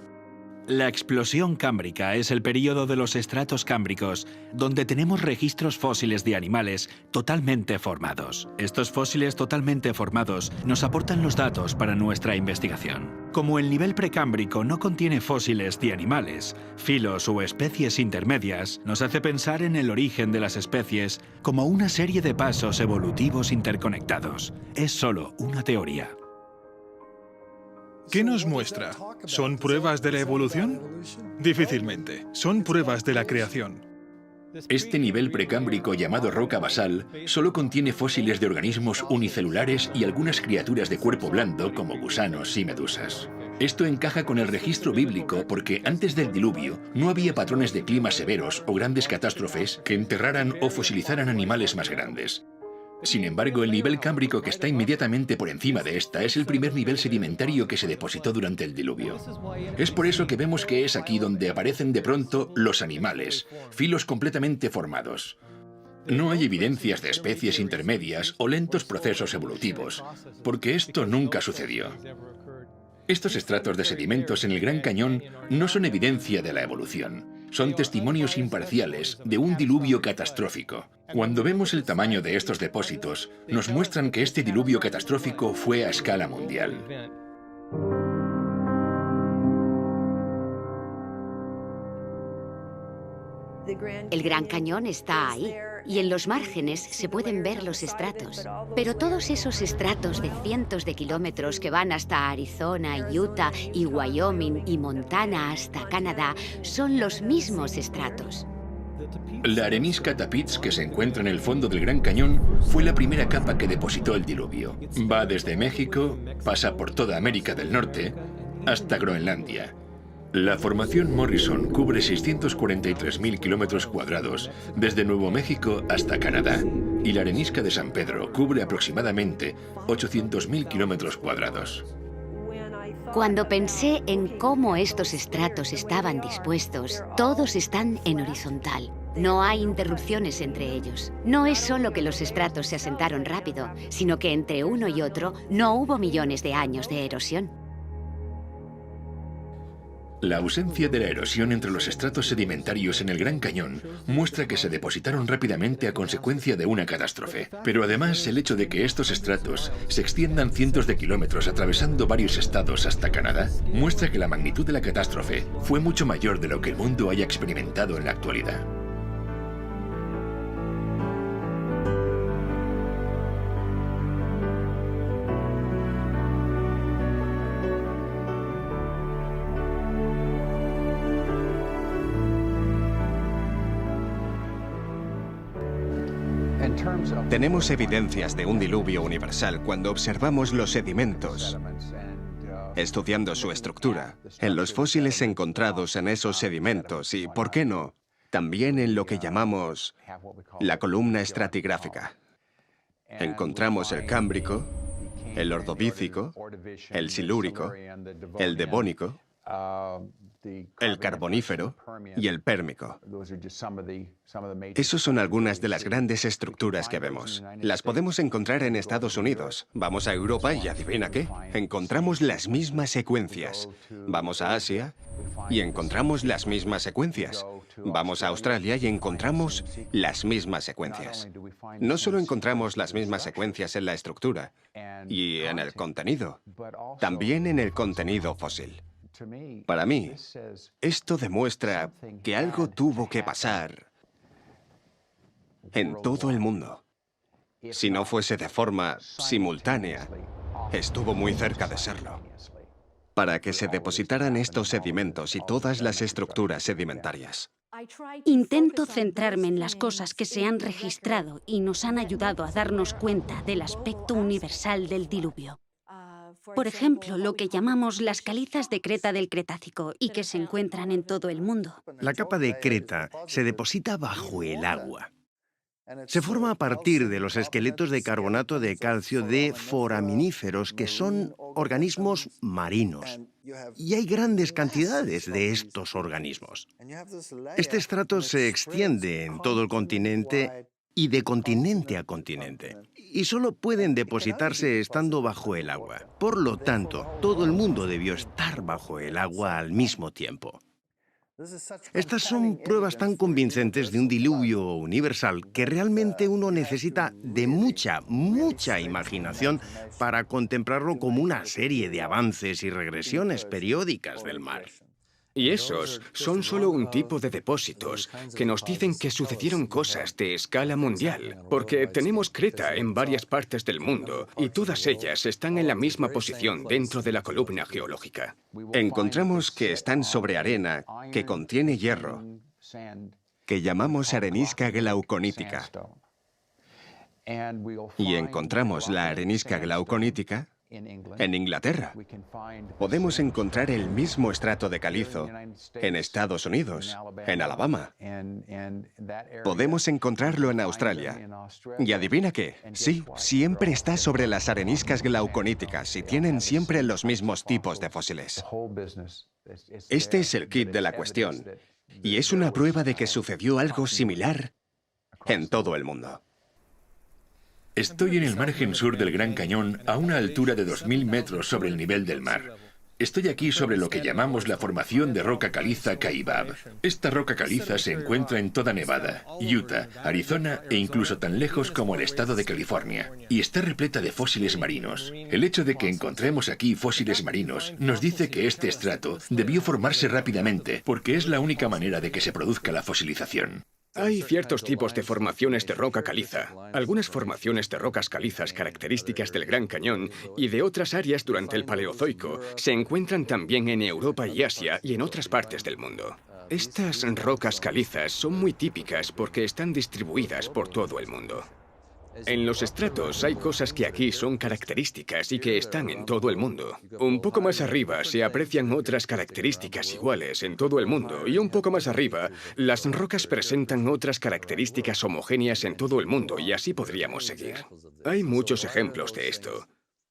La explosión cámbrica es el período de los estratos cámbricos donde tenemos registros fósiles de animales totalmente formados. Estos fósiles totalmente formados nos aportan los datos para nuestra investigación. Como el nivel precámbrico no contiene fósiles de animales, filos o especies intermedias, nos hace pensar en el origen de las especies como una serie de pasos evolutivos interconectados. Es solo una teoría. ¿Qué nos muestra? ¿Son pruebas de la evolución? Difícilmente. Son pruebas de la creación. Este nivel precámbrico llamado roca basal solo contiene fósiles de organismos unicelulares y algunas criaturas de cuerpo blando como gusanos y medusas. Esto encaja con el registro bíblico porque antes del diluvio no había patrones de clima severos o grandes catástrofes que enterraran o fosilizaran animales más grandes. Sin embargo, el nivel cámbrico que está inmediatamente por encima de esta es el primer nivel sedimentario que se depositó durante el diluvio. Es por eso que vemos que es aquí donde aparecen de pronto los animales, filos completamente formados. No hay evidencias de especies intermedias o lentos procesos evolutivos, porque esto nunca sucedió. Estos estratos de sedimentos en el Gran Cañón no son evidencia de la evolución. Son testimonios imparciales de un diluvio catastrófico. Cuando vemos el tamaño de estos depósitos, nos muestran que este diluvio catastrófico fue a escala mundial. El Gran Cañón está ahí, y en los márgenes se pueden ver los estratos. Pero todos esos estratos de cientos de kilómetros que van hasta Arizona, Utah y Wyoming y Montana hasta Canadá son los mismos estratos. La arenisca Tapiz que se encuentra en el fondo del Gran Cañón fue la primera capa que depositó el diluvio. Va desde México, pasa por toda América del Norte, hasta Groenlandia. La formación Morrison cubre 643.000 kilómetros cuadrados, desde Nuevo México hasta Canadá, y la arenisca de San Pedro cubre aproximadamente 800.000 kilómetros cuadrados. Cuando pensé en cómo estos estratos estaban dispuestos, todos están en horizontal. No hay interrupciones entre ellos. No es solo que los estratos se asentaron rápido, sino que entre uno y otro no hubo millones de años de erosión. La ausencia de la erosión entre los estratos sedimentarios en el Gran Cañón muestra que se depositaron rápidamente a consecuencia de una catástrofe. Pero además, el hecho de que estos estratos se extiendan cientos de kilómetros atravesando varios estados hasta Canadá muestra que la magnitud de la catástrofe fue mucho mayor de lo que el mundo haya experimentado en la actualidad. Tenemos evidencias de un diluvio universal cuando observamos los sedimentos, estudiando su estructura, en los fósiles encontrados en esos sedimentos y, ¿por qué no?, también en lo que llamamos la columna estratigráfica. Encontramos el cámbrico, el ordovícico, el silúrico, el devónico, el carbonífero y el pérmico. Esas son algunas de las grandes estructuras que vemos. Las podemos encontrar en Estados Unidos. Vamos a Europa y adivina qué, encontramos las mismas secuencias. Vamos a Asia y encontramos las mismas secuencias. Vamos a Australia y encontramos las mismas secuencias. No solo encontramos las mismas secuencias en la estructura y en el contenido, también en el contenido fósil. Para mí, esto demuestra que algo tuvo que pasar en todo el mundo. Si no fuese de forma simultánea, estuvo muy cerca de serlo. Para que se depositaran estos sedimentos y todas las estructuras sedimentarias. Intento centrarme en las cosas que se han registrado y nos han ayudado a darnos cuenta del aspecto universal del diluvio. Por ejemplo, lo que llamamos las calizas de Creta del Cretácico y que se encuentran en todo el mundo. La capa de Creta se deposita bajo el agua. Se forma a partir de los esqueletos de carbonato de calcio de foraminíferos, que son organismos marinos. Y hay grandes cantidades de estos organismos. Este estrato se extiende en todo el continente y de continente a continente. Y solo pueden depositarse estando bajo el agua. Por lo tanto, todo el mundo debió estar bajo el agua al mismo tiempo. Estas son pruebas tan convincentes de un diluvio universal que realmente uno necesita de mucha imaginación para contemplarlo como una serie de avances y regresiones periódicas del mar. Y esos son solo un tipo de depósitos que nos dicen que sucedieron cosas de escala mundial, porque tenemos Creta en varias partes del mundo y todas ellas están en la misma posición dentro de la columna geológica. Encontramos que están sobre arena que contiene hierro, que llamamos arenisca glauconítica. Y encontramos la arenisca glauconítica en Inglaterra. Podemos encontrar el mismo estrato de calizo en Estados Unidos, en Alabama. Podemos encontrarlo en Australia. Y adivina qué, sí, siempre está sobre las areniscas glauconíticas y tienen siempre los mismos tipos de fósiles. Este es el kit de la cuestión, y es una prueba de que sucedió algo similar en todo el mundo. Estoy en el margen sur del Gran Cañón a una altura de 2.000 metros sobre el nivel del mar. Estoy aquí sobre lo que llamamos la formación de roca caliza Kaibab. Esta roca caliza se encuentra en toda Nevada, Utah, Arizona e incluso tan lejos como el estado de California. Y está repleta de fósiles marinos. El hecho de que encontremos aquí fósiles marinos nos dice que este estrato debió formarse rápidamente porque es la única manera de que se produzca la fosilización. Hay ciertos tipos de formaciones de roca caliza. Algunas formaciones de rocas calizas características del Gran Cañón y de otras áreas durante el Paleozoico se encuentran también en Europa y Asia y en otras partes del mundo. Estas rocas calizas son muy típicas porque están distribuidas por todo el mundo. En los estratos hay cosas que aquí son características y que están en todo el mundo. Un poco más arriba se aprecian otras características iguales en todo el mundo y un poco más arriba las rocas presentan otras características homogéneas en todo el mundo y así podríamos seguir. Hay muchos ejemplos de esto.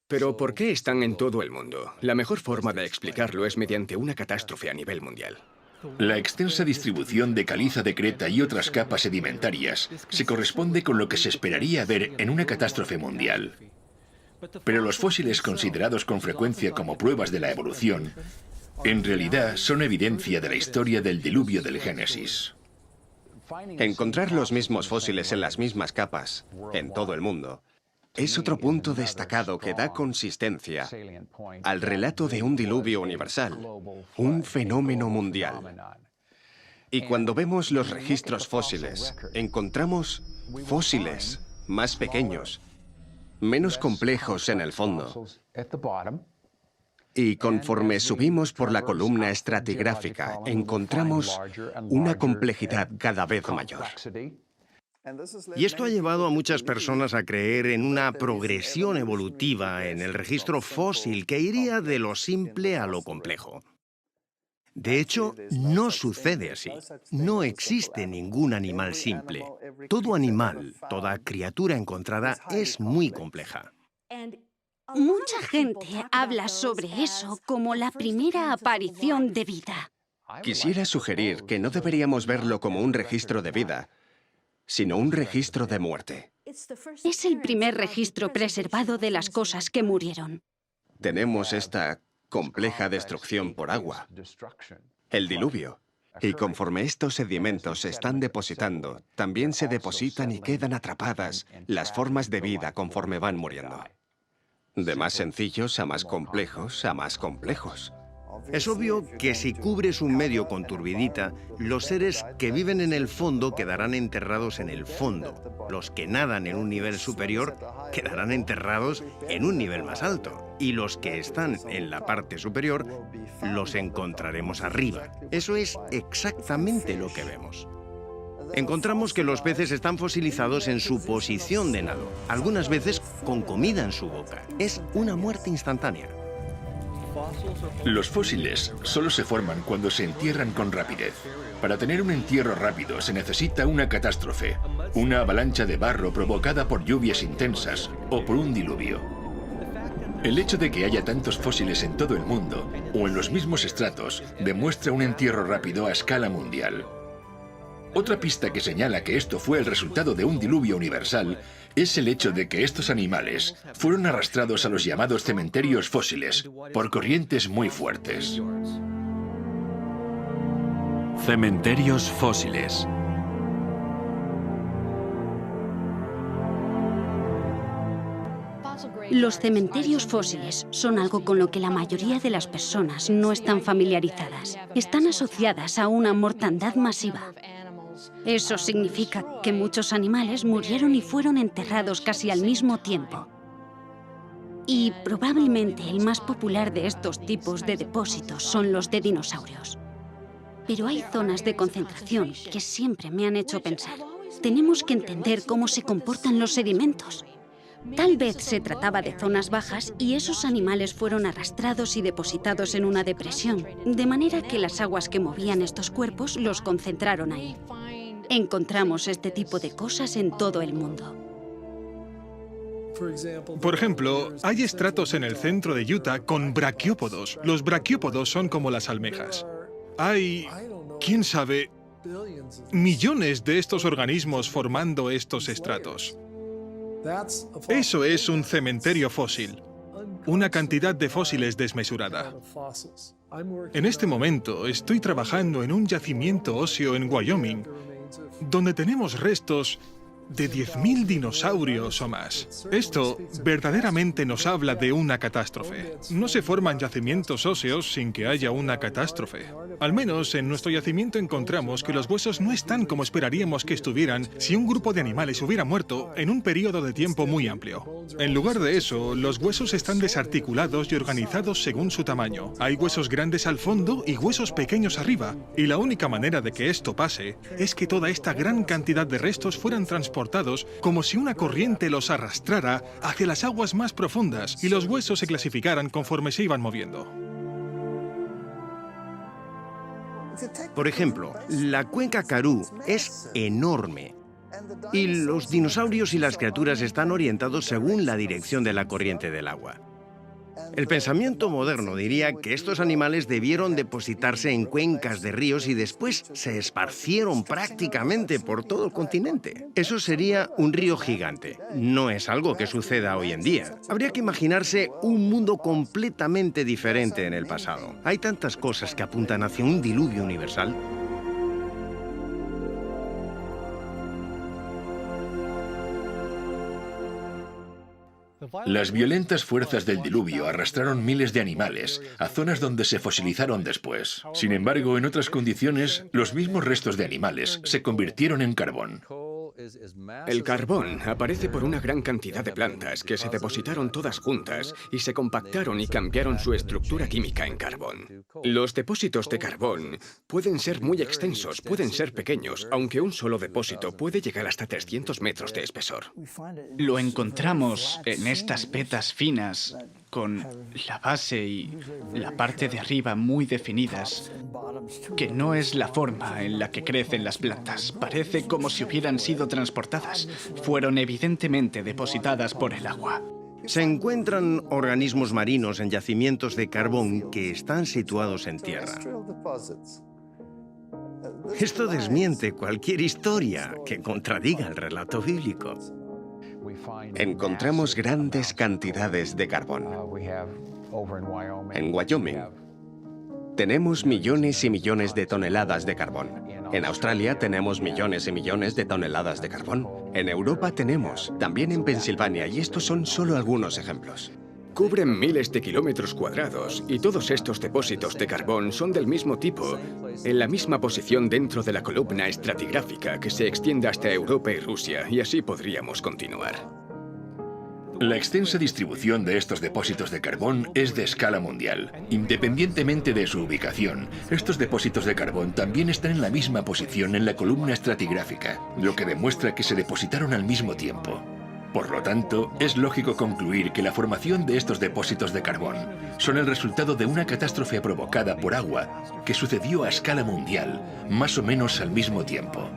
Pero ¿por qué están en todo el mundo? La mejor forma de explicarlo es mediante una catástrofe a nivel mundial. La extensa distribución de caliza de Creta y otras capas sedimentarias se corresponde con lo que se esperaría ver en una catástrofe mundial. Pero los fósiles considerados con frecuencia como pruebas de la evolución, en realidad son evidencia de la historia del diluvio del Génesis. Encontrar los mismos fósiles en las mismas capas, en todo el mundo, es otro punto destacado que da consistencia al relato de un diluvio universal, un fenómeno mundial. Y cuando vemos los registros fósiles, encontramos fósiles más pequeños, menos complejos en el fondo. Y conforme subimos por la columna estratigráfica, encontramos una complejidad cada vez mayor. Y esto ha llevado a muchas personas a creer en una progresión evolutiva en el registro fósil que iría de lo simple a lo complejo. De hecho, no sucede así. No existe ningún animal simple. Todo animal, toda criatura encontrada es muy compleja. Mucha gente habla sobre eso como la primera aparición de vida. Quisiera sugerir que no deberíamos verlo como un registro de vida, sino un registro de muerte. Es el primer registro preservado de las cosas que murieron. Tenemos esta compleja destrucción por agua, el diluvio. Y conforme estos sedimentos se están depositando, también se depositan y quedan atrapadas las formas de vida conforme van muriendo. De más sencillos a más complejos a más complejos. Es obvio que si cubres un medio con turbidita, los seres que viven en el fondo quedarán enterrados en el fondo. Los que nadan en un nivel superior quedarán enterrados en un nivel más alto. y los que están en la parte superior los encontraremos arriba. Eso es exactamente lo que vemos. Encontramos que los peces están fosilizados en su posición de nado, algunas veces con comida en su boca. Es una muerte instantánea. Los fósiles solo se forman cuando se entierran con rapidez. Para tener un entierro rápido se necesita una catástrofe, una avalancha de barro provocada por lluvias intensas o por un diluvio. El hecho de que haya tantos fósiles en todo el mundo o en los mismos estratos demuestra un entierro rápido a escala mundial. Otra pista que señala que esto fue el resultado de un diluvio universal es el hecho de que estos animales fueron arrastrados a los llamados cementerios fósiles por corrientes muy fuertes. Cementerios fósiles. Los cementerios fósiles son algo con lo que la mayoría de las personas no están familiarizadas. Están asociadas a una mortandad masiva. Eso significa que muchos animales murieron y fueron enterrados casi al mismo tiempo. Y probablemente el más popular de estos tipos de depósitos son los de dinosaurios. Pero hay zonas de concentración que siempre me han hecho pensar. Tenemos que entender cómo se comportan los sedimentos. Tal vez se trataba de zonas bajas y esos animales fueron arrastrados y depositados en una depresión, de manera que las aguas que movían estos cuerpos los concentraron ahí. Encontramos este tipo de cosas en todo el mundo. Por ejemplo, hay estratos en el centro de Utah con braquiópodos. Los braquiópodos son como las almejas. Hay, quién sabe, millones de estos organismos formando estos estratos. Eso es un cementerio fósil, una cantidad de fósiles desmesurada. En este momento estoy trabajando en un yacimiento óseo en Wyoming, donde tenemos restos de 10.000 dinosaurios o más. Esto verdaderamente nos habla de una catástrofe. No se forman yacimientos óseos sin que haya una catástrofe. Al menos en nuestro yacimiento encontramos que los huesos no están como esperaríamos que estuvieran si un grupo de animales hubiera muerto en un periodo de tiempo muy amplio. En lugar de eso, los huesos están desarticulados y organizados según su tamaño. Hay huesos grandes al fondo y huesos pequeños arriba. Y la única manera de que esto pase es que toda esta gran cantidad de restos fueran transportados como si una corriente los arrastrara hacia las aguas más profundas y los huesos se clasificaran conforme se iban moviendo. Por ejemplo, la cuenca Karoo es enorme y los dinosaurios y las criaturas están orientados según la dirección de la corriente del agua. El pensamiento moderno diría que estos animales debieron depositarse en cuencas de ríos y después se esparcieron prácticamente por todo el continente. Eso sería un río gigante. No es algo que suceda hoy en día. Habría que imaginarse un mundo completamente diferente en el pasado. Hay tantas cosas que apuntan hacia un diluvio universal. Las violentas fuerzas del diluvio arrastraron miles de animales a zonas donde se fosilizaron después. Sin embargo, en otras condiciones, los mismos restos de animales se convirtieron en carbón. El carbón aparece por una gran cantidad de plantas que se depositaron todas juntas y se compactaron y cambiaron su estructura química en carbón. Los depósitos de carbón pueden ser muy extensos, pueden ser pequeños, aunque un solo depósito puede llegar hasta 300 metros de espesor. Lo encontramos en estas vetas finas, con la base y la parte de arriba muy definidas, que no es la forma en la que crecen las plantas. Parece como si hubieran sido transportadas. Fueron evidentemente depositadas por el agua. Se encuentran organismos marinos en yacimientos de carbón que están situados en tierra. Esto desmiente cualquier historia que contradiga el relato bíblico. Encontramos grandes cantidades de carbón. En Wyoming tenemos millones y millones de toneladas de carbón. En Australia tenemos millones y millones de toneladas de carbón. En Europa tenemos, también en Pensilvania, y estos son solo algunos ejemplos. Cubren miles de kilómetros cuadrados y todos estos depósitos de carbón son del mismo tipo, en la misma posición dentro de la columna estratigráfica que se extiende hasta Europa y Rusia, y así podríamos continuar. La extensa distribución de estos depósitos de carbón es de escala mundial. Independientemente de su ubicación, estos depósitos de carbón también están en la misma posición en la columna estratigráfica, lo que demuestra que se depositaron al mismo tiempo. Por lo tanto, es lógico concluir que la formación de estos depósitos de carbón son el resultado de una catástrofe provocada por agua que sucedió a escala mundial, más o menos al mismo tiempo.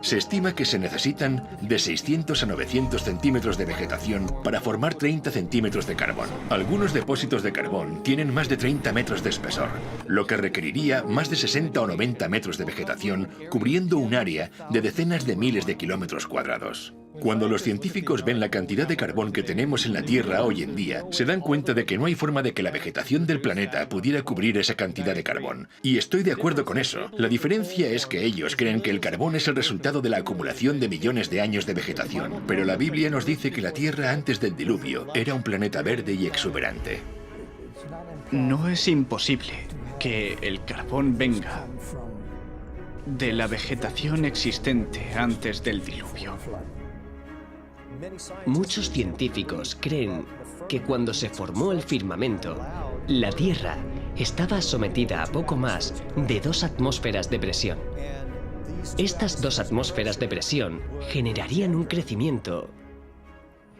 Se estima que se necesitan de 600 a 900 centímetros de vegetación para formar 30 centímetros de carbón. Algunos depósitos de carbón tienen más de 30 metros de espesor, lo que requeriría más de 60 o 90 metros de vegetación cubriendo un área de decenas de miles de kilómetros cuadrados. Cuando los científicos ven la cantidad de carbón que tenemos en la Tierra hoy en día, se dan cuenta de que no hay forma de que la vegetación del planeta pudiera cubrir esa cantidad de carbón. Y estoy de acuerdo con eso. La diferencia es que ellos creen que el carbón es el resultado de la acumulación de millones de años de vegetación. Pero la Biblia nos dice que la Tierra antes del diluvio era un planeta verde y exuberante. No es imposible que el carbón venga de la vegetación existente antes del diluvio. Muchos científicos creen que cuando se formó el firmamento, la Tierra estaba sometida a poco más de 2 atmósferas de presión. Estas 2 atmósferas de presión generarían un crecimiento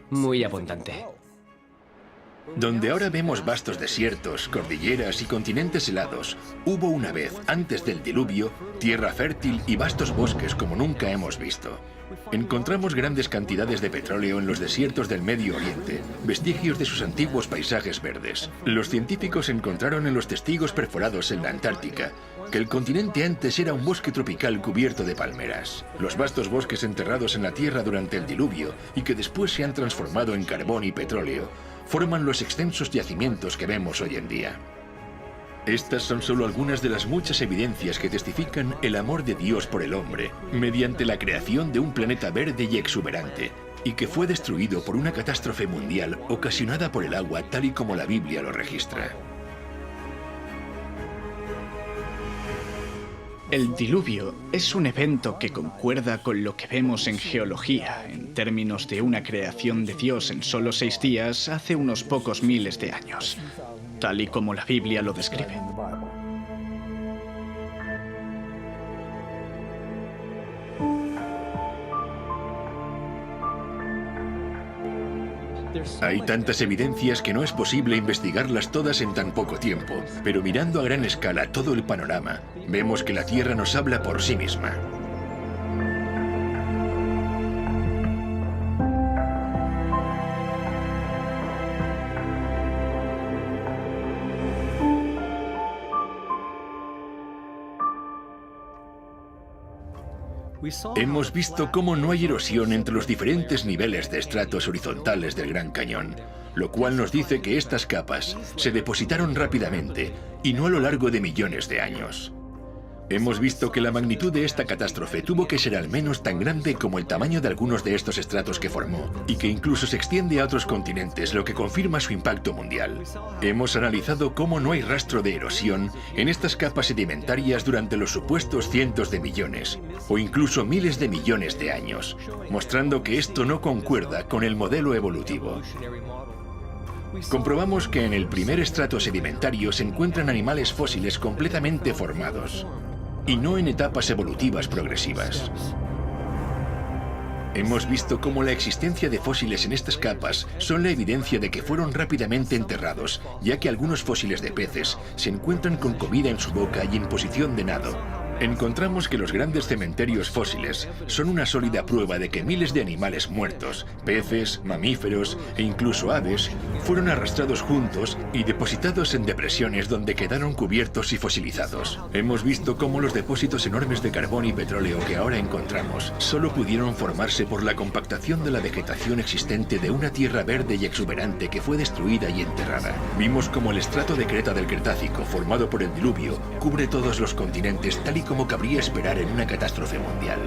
muy abundante. Donde ahora vemos vastos desiertos, cordilleras y continentes helados, hubo una vez, antes del diluvio, tierra fértil y vastos bosques como nunca hemos visto. Encontramos grandes cantidades de petróleo en los desiertos del Medio Oriente, vestigios de sus antiguos paisajes verdes. Los científicos encontraron en los testigos perforados en la Antártica que el continente antes era un bosque tropical cubierto de palmeras. Los vastos bosques enterrados en la Tierra durante el diluvio y que después se han transformado en carbón y petróleo, forman los extensos yacimientos que vemos hoy en día. Estas son solo algunas de las muchas evidencias que testifican el amor de Dios por el hombre, mediante la creación de un planeta verde y exuberante, y que fue destruido por una catástrofe mundial ocasionada por el agua tal y como la Biblia lo registra. El diluvio es un evento que concuerda con lo que vemos en geología, en términos de una creación de Dios en solo 6 días hace unos pocos miles de años, tal y como la Biblia lo describe. Hay tantas evidencias que no es posible investigarlas todas en tan poco tiempo, pero mirando a gran escala todo el panorama, vemos que la Tierra nos habla por sí misma. Hemos visto cómo no hay erosión entre los diferentes niveles de estratos horizontales del Gran Cañón, lo cual nos dice que estas capas se depositaron rápidamente y no a lo largo de millones de años. Hemos visto que la magnitud de esta catástrofe tuvo que ser al menos tan grande como el tamaño de algunos de estos estratos que formó, y que incluso se extiende a otros continentes, lo que confirma su impacto mundial. Hemos analizado cómo no hay rastro de erosión en estas capas sedimentarias durante los supuestos cientos de millones, o incluso miles de millones de años, mostrando que esto no concuerda con el modelo evolutivo. Comprobamos que en el primer estrato sedimentario se encuentran animales fósiles completamente formados, y no en etapas evolutivas progresivas. Hemos visto cómo la existencia de fósiles en estas capas son la evidencia de que fueron rápidamente enterrados, ya que algunos fósiles de peces se encuentran con comida en su boca y en posición de nado. Encontramos que los grandes cementerios fósiles son una sólida prueba de que miles de animales muertos, peces, mamíferos e incluso aves, fueron arrastrados juntos y depositados en depresiones donde quedaron cubiertos y fosilizados. Hemos visto cómo los depósitos enormes de carbón y petróleo que ahora encontramos solo pudieron formarse por la compactación de la vegetación existente de una tierra verde y exuberante que fue destruida y enterrada. Vimos cómo el estrato de creta del Cretácico, formado por el diluvio, cubre todos los continentes tal y como cabría esperar en una catástrofe mundial.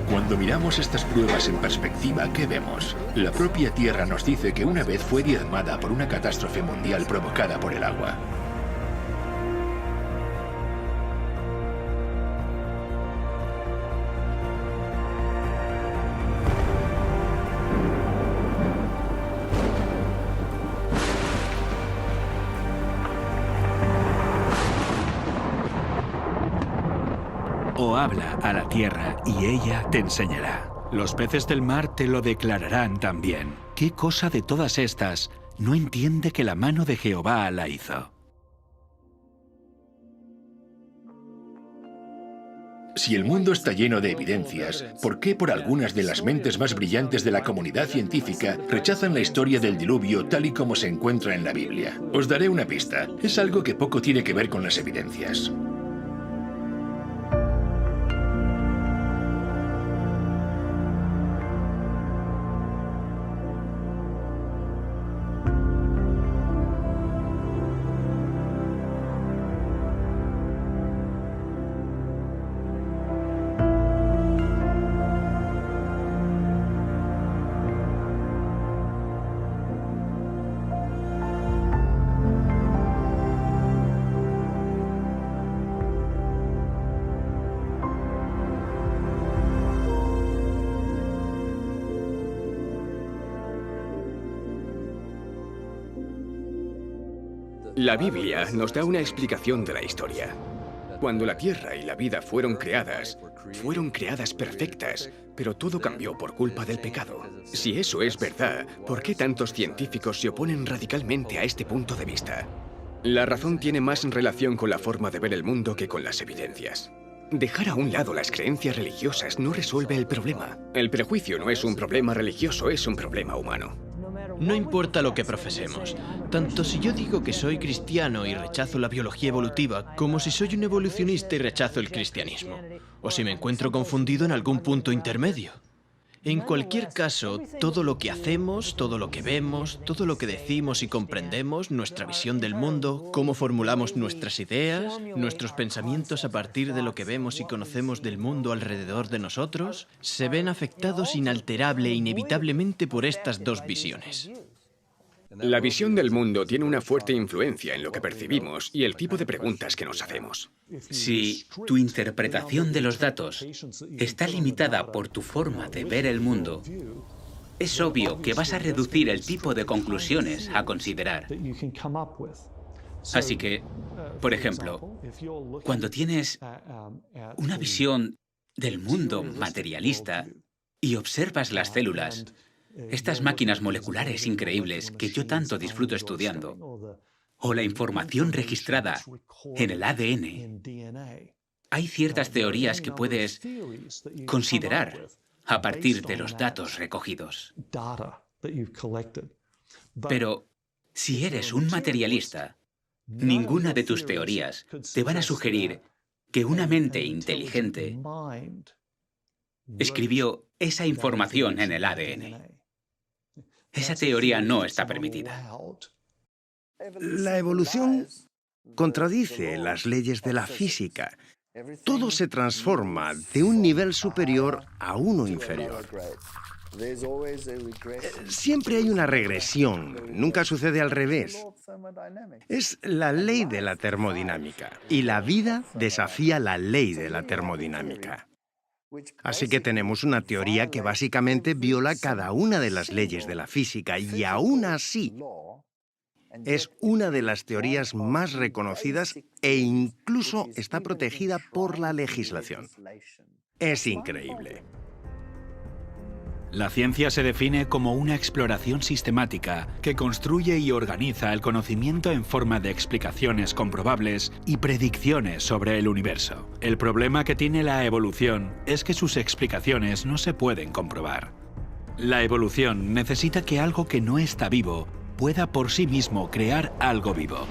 Cuando miramos estas pruebas en perspectiva, ¿qué vemos? La propia Tierra nos dice que una vez fue diezmada por una catástrofe mundial provocada por el agua. o habla a la tierra y ella te enseñará. Los peces del mar te lo declararán también. ¿Qué cosa de todas estas no entiende que la mano de Jehová la hizo? Si el mundo está lleno de evidencias, ¿por qué por algunas de las mentes más brillantes de la comunidad científica rechazan la historia del diluvio tal y como se encuentra en la Biblia? Os daré una pista. Es algo que poco tiene que ver con las evidencias. La Biblia nos da una explicación de la historia. Cuando la Tierra y la vida fueron creadas perfectas, pero todo cambió por culpa del pecado. Si eso es verdad, ¿por qué tantos científicos se oponen radicalmente a este punto de vista? La razón tiene más relación con la forma de ver el mundo que con las evidencias. Dejar a un lado las creencias religiosas no resuelve el problema. El prejuicio no es un problema religioso, es un problema humano. No importa lo que profesemos, tanto si yo digo que soy cristiano y rechazo la biología evolutiva, como si soy un evolucionista y rechazo el cristianismo, o si me encuentro confundido en algún punto intermedio. En cualquier caso, todo lo que hacemos, todo lo que vemos, todo lo que decimos y comprendemos, nuestra visión del mundo, cómo formulamos nuestras ideas, nuestros pensamientos a partir de lo que vemos y conocemos del mundo alrededor de nosotros, se ven afectados inalterable e inevitablemente por estas dos visiones. La visión del mundo tiene una fuerte influencia en lo que percibimos y el tipo de preguntas que nos hacemos. Si tu interpretación de los datos está limitada por tu forma de ver el mundo, es obvio que vas a reducir el tipo de conclusiones a considerar. Así que, por ejemplo, cuando tienes una visión del mundo materialista y observas las células, estas máquinas moleculares increíbles que yo tanto disfruto estudiando, o la información registrada en el ADN, hay ciertas teorías que puedes considerar a partir de los datos recogidos. Pero si eres un materialista, ninguna de tus teorías te van a sugerir que una mente inteligente escribió esa información en el ADN. Esa teoría no está permitida. La evolución contradice las leyes de la física. Todo se transforma de un nivel superior a uno inferior. Siempre hay una regresión, nunca sucede al revés. Es la ley de la termodinámica, y la vida desafía la ley de la termodinámica. Así que tenemos una teoría que básicamente viola cada una de las leyes de la física y aún así es una de las teorías más reconocidas e incluso está protegida por la legislación. Es increíble. La ciencia se define como una exploración sistemática que construye y organiza el conocimiento en forma de explicaciones comprobables y predicciones sobre el universo. El problema que tiene la evolución es que sus explicaciones no se pueden comprobar. La evolución necesita que algo que no está vivo pueda por sí mismo crear algo vivo.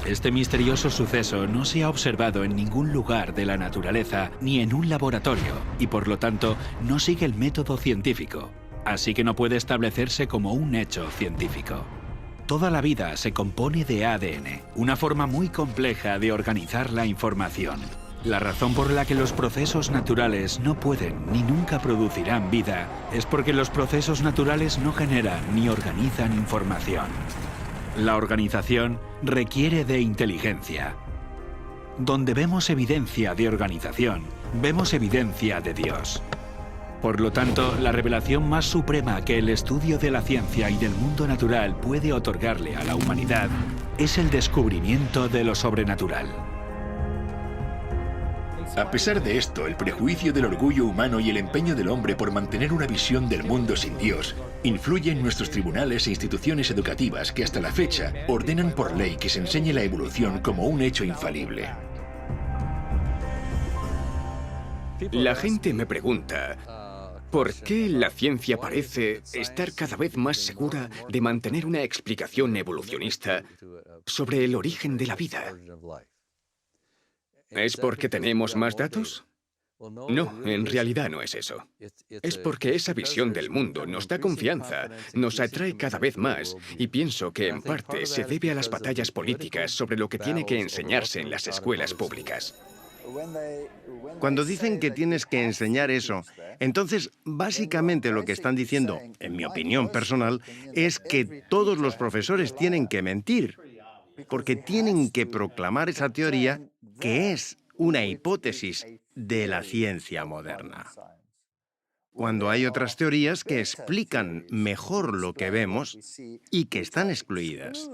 Este misterioso suceso no se ha observado en ningún lugar de la naturaleza ni en un laboratorio y por lo tanto no sigue el método científico, así que no puede establecerse como un hecho científico. Toda la vida se compone de ADN, una forma muy compleja de organizar la información. La razón por la que los procesos naturales no pueden ni nunca producirán vida es porque los procesos naturales no generan ni organizan información. La organización requiere de inteligencia. Donde vemos evidencia de organización, vemos evidencia de Dios. Por lo tanto, la revelación más suprema que el estudio de la ciencia y del mundo natural puede otorgarle a la humanidad es el descubrimiento de lo sobrenatural. A pesar de esto, el prejuicio del orgullo humano y el empeño del hombre por mantener una visión del mundo sin Dios influye en nuestros tribunales e instituciones educativas que hasta la fecha ordenan por ley que se enseñe la evolución como un hecho infalible. La gente me pregunta, ¿por qué la ciencia parece estar cada vez más segura de mantener una explicación evolucionista sobre el origen de la vida? ¿Es porque tenemos más datos? No, en realidad no es eso. Es porque esa visión del mundo nos da confianza, nos atrae cada vez más, y pienso que en parte se debe a las batallas políticas sobre lo que tiene que enseñarse en las escuelas públicas. Cuando dicen que tienes que enseñar eso, entonces básicamente lo que están diciendo, en mi opinión personal, es que todos los profesores tienen que mentir, porque tienen que proclamar esa teoría que es una hipótesis de la ciencia moderna. Cuando hay otras teorías que explican mejor lo que vemos y que están excluidas.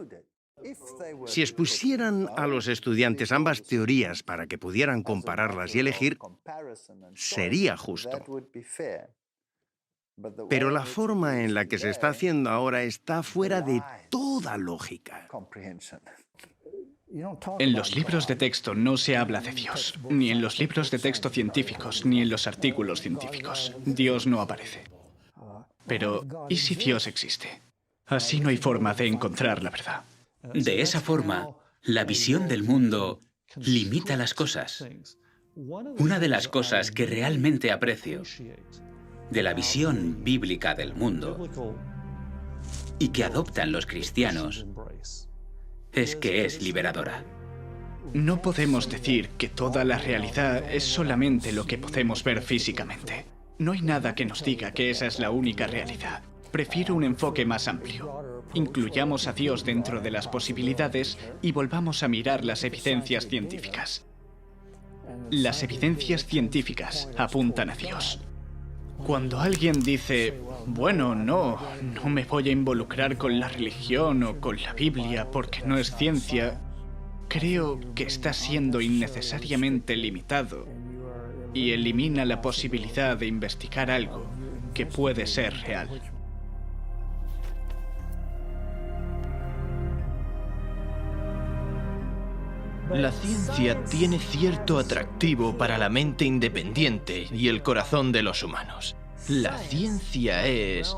Si expusieran a los estudiantes ambas teorías para que pudieran compararlas y elegir, sería justo. Pero la forma en la que se está haciendo ahora está fuera de toda lógica. En los libros de texto no se habla de Dios, ni en los libros de texto científicos, ni en los artículos científicos. Dios no aparece. Pero, ¿y si Dios existe? Así no hay forma de encontrar la verdad. De esa forma, la visión del mundo limita las cosas. Una de las cosas que realmente aprecio de la visión bíblica del mundo y que adoptan los cristianos es que es liberadora. No podemos decir que toda la realidad es solamente lo que podemos ver físicamente. No hay nada que nos diga que esa es la única realidad. Prefiero un enfoque más amplio. Incluyamos a Dios dentro de las posibilidades y volvamos a mirar las evidencias científicas. Las evidencias científicas apuntan a Dios. Cuando alguien dice, bueno, no me voy a involucrar con la religión o con la Biblia porque no es ciencia, creo que está siendo innecesariamente limitado y elimina la posibilidad de investigar algo que puede ser real. La ciencia tiene cierto atractivo para la mente independiente y el corazón de los humanos. La ciencia es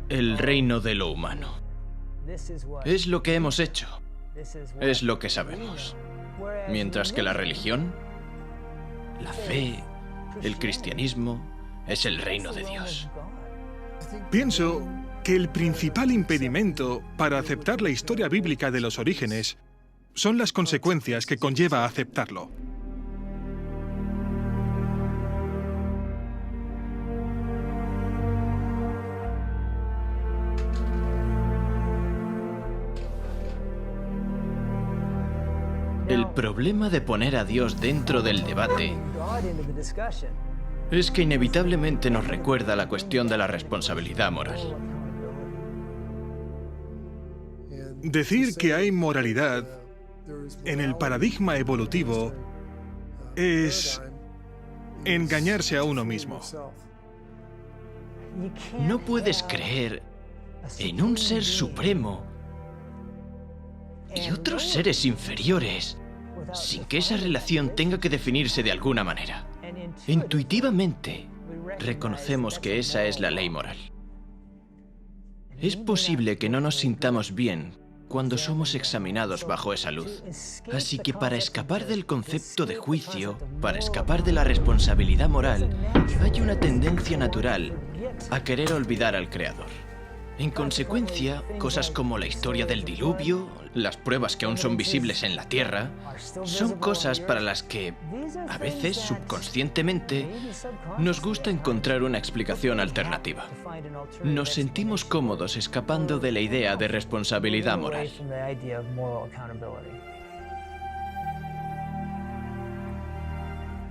el reino de lo humano. Es lo que hemos hecho. Es lo que sabemos. Mientras que la religión, la fe, el cristianismo, es el reino de Dios. Pienso que el principal impedimento para aceptar la historia bíblica de los orígenes son las consecuencias que conlleva aceptarlo. El problema de poner a Dios dentro del debate es que inevitablemente nos recuerda la cuestión de la responsabilidad moral. Decir que hay moralidad en el paradigma evolutivo es engañarse a uno mismo. No puedes creer en un ser supremo y otros seres inferiores sin que esa relación tenga que definirse de alguna manera. Intuitivamente, reconocemos que esa es la ley moral. Es posible que no nos sintamos bien cuando somos examinados bajo esa luz. Así que para escapar del concepto de juicio, para escapar de la responsabilidad moral, hay una tendencia natural a querer olvidar al Creador. En consecuencia, cosas como la historia del diluvio, las pruebas que aún son visibles en la Tierra, son cosas para las que, a veces subconscientemente, nos gusta encontrar una explicación alternativa. Nos sentimos cómodos escapando de la idea de responsabilidad moral.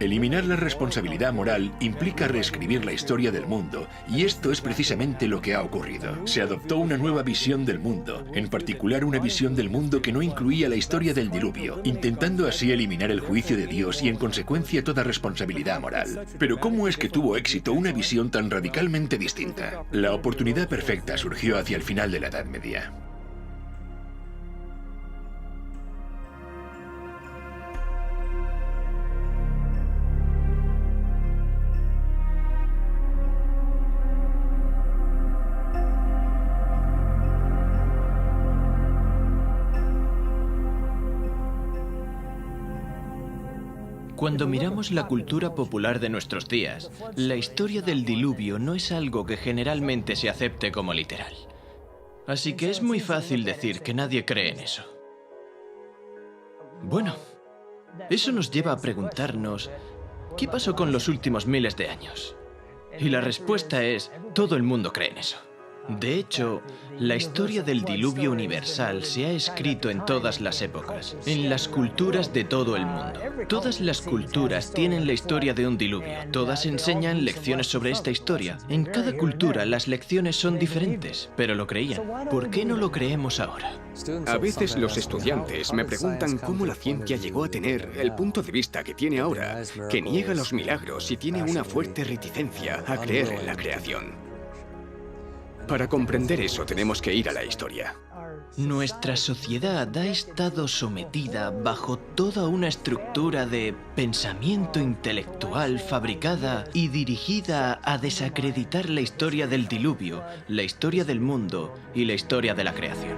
Eliminar la responsabilidad moral implica reescribir la historia del mundo, y esto es precisamente lo que ha ocurrido. Se adoptó una nueva visión del mundo, en particular una visión del mundo que no incluía la historia del diluvio, intentando así eliminar el juicio de Dios y en consecuencia toda responsabilidad moral. Pero ¿cómo es que tuvo éxito una visión tan radicalmente distinta? La oportunidad perfecta surgió hacia el final de la Edad Media. Cuando miramos la cultura popular de nuestros días, la historia del diluvio no es algo que generalmente se acepte como literal. Así que es muy fácil decir que nadie cree en eso. Bueno, eso nos lleva a preguntarnos, ¿qué pasó con los últimos miles de años? Y la respuesta es, todo el mundo cree en eso. De hecho, la historia del diluvio universal se ha escrito en todas las épocas, en las culturas de todo el mundo. Todas las culturas tienen la historia de un diluvio. Todas enseñan lecciones sobre esta historia. En cada cultura las lecciones son diferentes, pero lo creían. ¿Por qué no lo creemos ahora? A veces los estudiantes me preguntan cómo la ciencia llegó a tener el punto de vista que tiene ahora, que niega los milagros y tiene una fuerte reticencia a creer en la creación. Para comprender eso tenemos que ir a la historia. Nuestra sociedad ha estado sometida bajo toda una estructura de pensamiento intelectual fabricada y dirigida a desacreditar la historia del diluvio, la historia del mundo y la historia de la creación.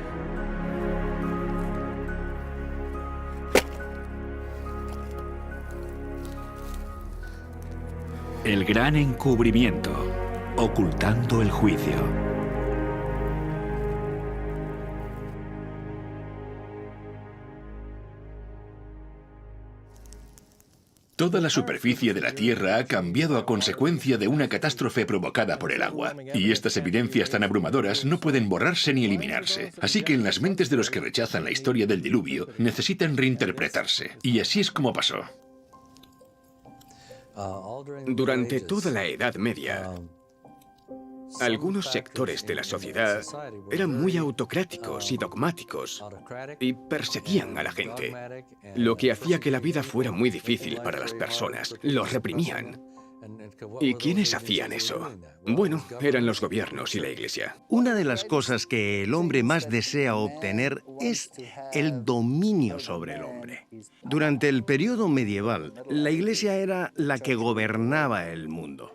El gran encubrimiento, ocultando el juicio. Toda la superficie de la Tierra ha cambiado a consecuencia de una catástrofe provocada por el agua. Y estas evidencias tan abrumadoras no pueden borrarse ni eliminarse. Así que en las mentes de los que rechazan la historia del diluvio, necesitan reinterpretarse. Y así es como pasó. Durante toda la Edad Media, algunos sectores de la sociedad eran muy autocráticos y dogmáticos y perseguían a la gente, lo que hacía que la vida fuera muy difícil para las personas. Los reprimían. ¿Y quiénes hacían eso? Bueno, eran los gobiernos y la Iglesia. Una de las cosas que el hombre más desea obtener es el dominio sobre el hombre. Durante el periodo medieval, la Iglesia era la que gobernaba el mundo.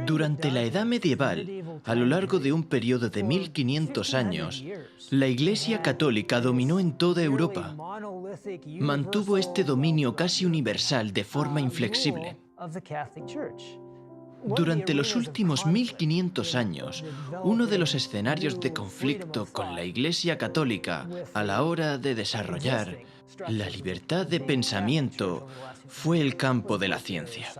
Durante la Edad Medieval, a lo largo de un periodo de 1500 años, la Iglesia Católica dominó en toda Europa. Mantuvo este dominio casi universal de forma inflexible. Durante los últimos 1500 años, uno de los escenarios de conflicto con la Iglesia Católica a la hora de desarrollar la libertad de pensamiento fue el campo de la ciencia.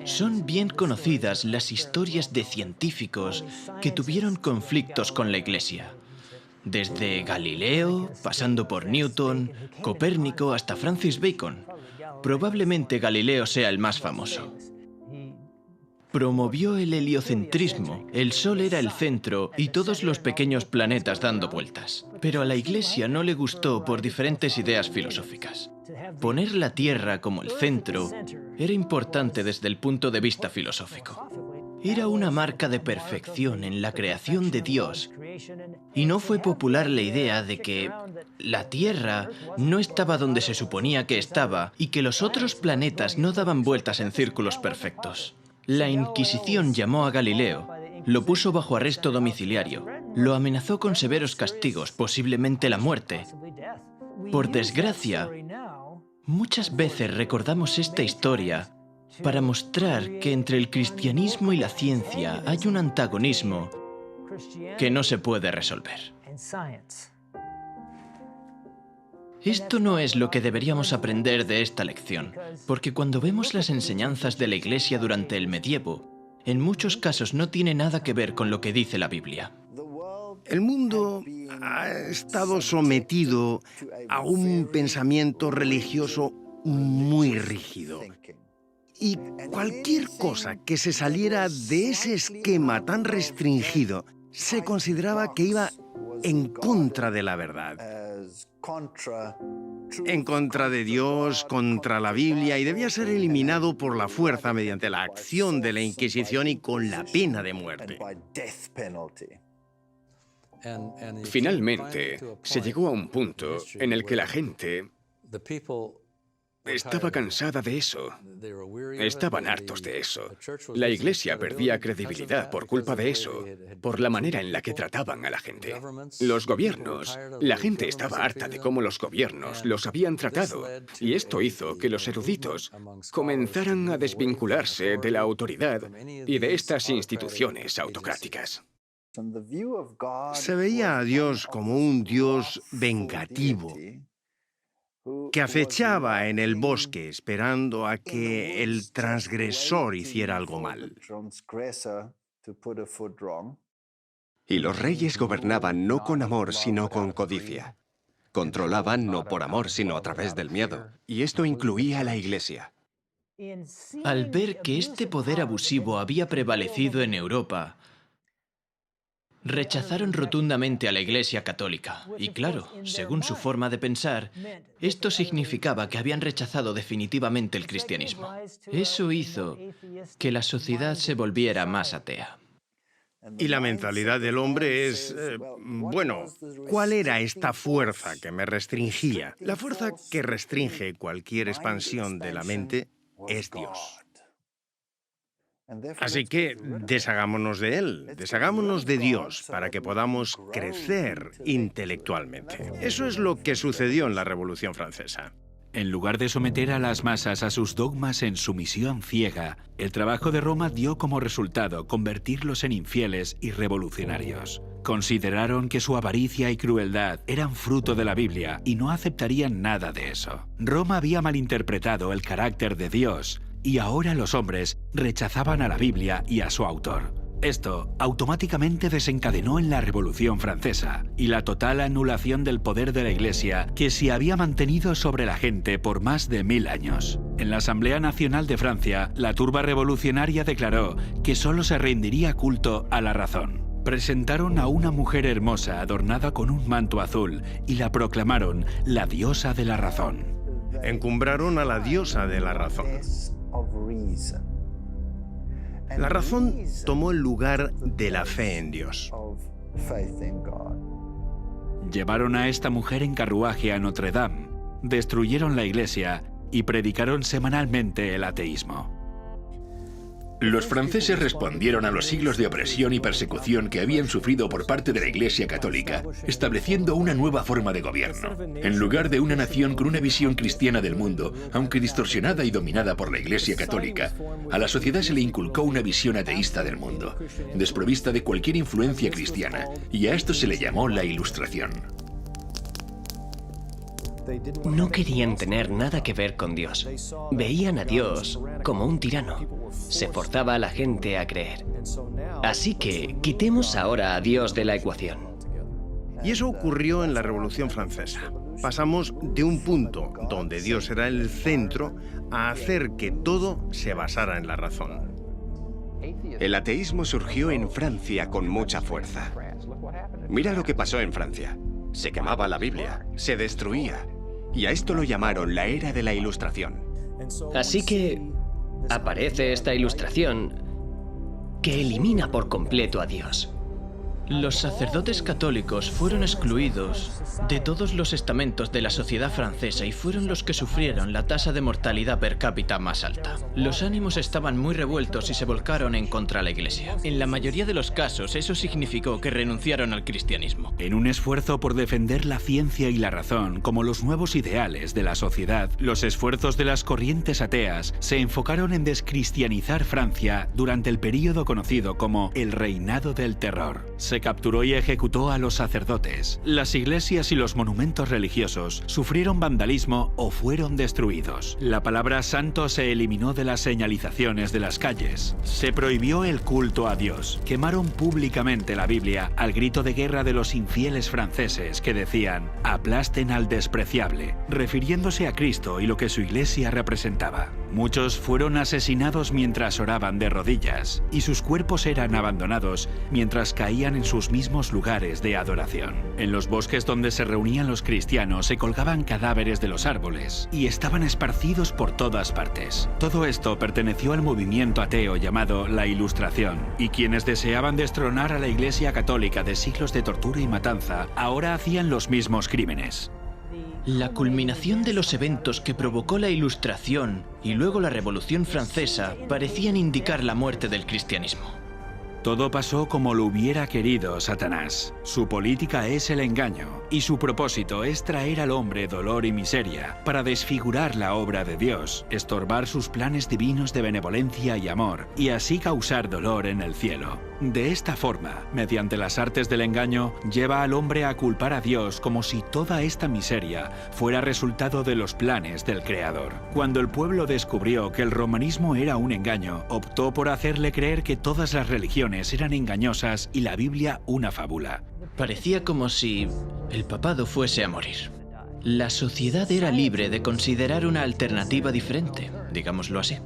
Son bien conocidas las historias de científicos que tuvieron conflictos con la Iglesia. Desde Galileo, pasando por Newton, Copérnico hasta Francis Bacon. Probablemente Galileo sea el más famoso. Promovió el heliocentrismo. El Sol era el centro y todos los pequeños planetas dando vueltas. Pero a la Iglesia no le gustó por diferentes ideas filosóficas. Poner la Tierra como el centro era importante desde el punto de vista filosófico. Era una marca de perfección en la creación de Dios. Y no fue popular la idea de que la Tierra no estaba donde se suponía que estaba y que los otros planetas no daban vueltas en círculos perfectos. La Inquisición llamó a Galileo, lo puso bajo arresto domiciliario, lo amenazó con severos castigos, posiblemente la muerte. Por desgracia, muchas veces recordamos esta historia para mostrar que entre el cristianismo y la ciencia hay un antagonismo que no se puede resolver. Esto no es lo que deberíamos aprender de esta lección, porque cuando vemos las enseñanzas de la Iglesia durante el medievo, en muchos casos no tiene nada que ver con lo que dice la Biblia. El mundo ha estado sometido a un pensamiento religioso muy rígido. Y cualquier cosa que se saliera de ese esquema tan restringido se consideraba que iba en contra de la verdad, en contra de Dios, contra la Biblia, y debía ser eliminado por la fuerza mediante la acción de la Inquisición y con la pena de muerte. Finalmente, se llegó a un punto en el que la gente estaba cansada de eso. Estaban hartos de eso. La Iglesia perdía credibilidad por culpa de eso, por la manera en la que trataban a la gente. Los gobiernos, la gente estaba harta de cómo los gobiernos los habían tratado, y esto hizo que los eruditos comenzaran a desvincularse de la autoridad y de estas instituciones autocráticas. Se veía a Dios como un Dios vengativo, que acechaba en el bosque esperando a que el transgresor hiciera algo mal. Y los reyes gobernaban no con amor, sino con codicia. Controlaban no por amor, sino a través del miedo. Y esto incluía a la Iglesia. Al ver que este poder abusivo había prevalecido en Europa, rechazaron rotundamente a la Iglesia católica. Y claro, según su forma de pensar, esto significaba que habían rechazado definitivamente el cristianismo. Eso hizo que la sociedad se volviera más atea. Y la mentalidad del hombre es, bueno, ¿cuál era esta fuerza que me restringía? La fuerza que restringe cualquier expansión de la mente es Dios. Así que deshagámonos de Él, deshagámonos de Dios para que podamos crecer intelectualmente. Eso es lo que sucedió en la Revolución Francesa. En lugar de someter a las masas a sus dogmas en sumisión ciega, el trabajo de Roma dio como resultado convertirlos en infieles y revolucionarios. Consideraron que su avaricia y crueldad eran fruto de la Biblia y no aceptarían nada de eso. Roma había malinterpretado el carácter de Dios y ahora los hombres rechazaban a la Biblia y a su autor. Esto automáticamente desencadenó en la Revolución Francesa y la total anulación del poder de la Iglesia que se había mantenido sobre la gente por más de 1000 años. En la Asamblea Nacional de Francia, la turba revolucionaria declaró que solo se rendiría culto a la razón. Presentaron a una mujer hermosa adornada con un manto azul y la proclamaron la diosa de la razón. Encumbraron a la diosa de la razón. La razón tomó el lugar de la fe en Dios. Llevaron a esta mujer en carruaje a Notre Dame, destruyeron la iglesia y predicaron semanalmente el ateísmo. Los franceses respondieron a los siglos de opresión y persecución que habían sufrido por parte de la Iglesia Católica, estableciendo una nueva forma de gobierno. En lugar de una nación con una visión cristiana del mundo, aunque distorsionada y dominada por la Iglesia Católica, a la sociedad se le inculcó una visión ateísta del mundo, desprovista de cualquier influencia cristiana, y a esto se le llamó la Ilustración. No querían tener nada que ver con Dios. Veían a Dios como un tirano. Se forzaba a la gente a creer. Así que quitemos ahora a Dios de la ecuación. Y eso ocurrió en la Revolución Francesa. Pasamos de un punto donde Dios era el centro a hacer que todo se basara en la razón. El ateísmo surgió en Francia con mucha fuerza. Mira lo que pasó en Francia. Se quemaba la Biblia, se destruía. Y a esto lo llamaron la era de la Ilustración. Así que aparece esta ilustración que elimina por completo a Dios. Los sacerdotes católicos fueron excluidos de todos los estamentos de la sociedad francesa y fueron los que sufrieron la tasa de mortalidad per cápita más alta. Los ánimos estaban muy revueltos y se volcaron en contra de la Iglesia. En la mayoría de los casos, eso significó que renunciaron al cristianismo. En un esfuerzo por defender la ciencia y la razón como los nuevos ideales de la sociedad, los esfuerzos de las corrientes ateas se enfocaron en descristianizar Francia durante el período conocido como el Reinado del Terror. Se capturó y ejecutó a los sacerdotes. Las iglesias y los monumentos religiosos sufrieron vandalismo o fueron destruidos. La palabra santo se eliminó de las señalizaciones de las calles. Se prohibió el culto a Dios. Quemaron públicamente la Biblia al grito de guerra de los infieles franceses que decían «aplasten al despreciable», refiriéndose a Cristo y lo que su iglesia representaba. Muchos fueron asesinados mientras oraban de rodillas y sus cuerpos eran abandonados mientras caían en sus mismos lugares de adoración. En los bosques donde se reunían los cristianos se colgaban cadáveres de los árboles y estaban esparcidos por todas partes. Todo esto perteneció al movimiento ateo llamado la Ilustración, y quienes deseaban destronar a la Iglesia Católica de siglos de tortura y matanza ahora hacían los mismos crímenes. La culminación de los eventos que provocó la Ilustración y luego la Revolución Francesa parecían indicar la muerte del cristianismo. Todo pasó como lo hubiera querido Satanás. Su política es el engaño, y su propósito es traer al hombre dolor y miseria para desfigurar la obra de Dios, estorbar sus planes divinos de benevolencia y amor, y así causar dolor en el cielo. De esta forma, mediante las artes del engaño, lleva al hombre a culpar a Dios como si toda esta miseria fuera resultado de los planes del Creador. Cuando el pueblo descubrió que el romanismo era un engaño, optó por hacerle creer que todas las religiones eran engañosas y la Biblia una fábula. Parecía como si el papado fuese a morir. La sociedad era libre de considerar una alternativa diferente, digámoslo así.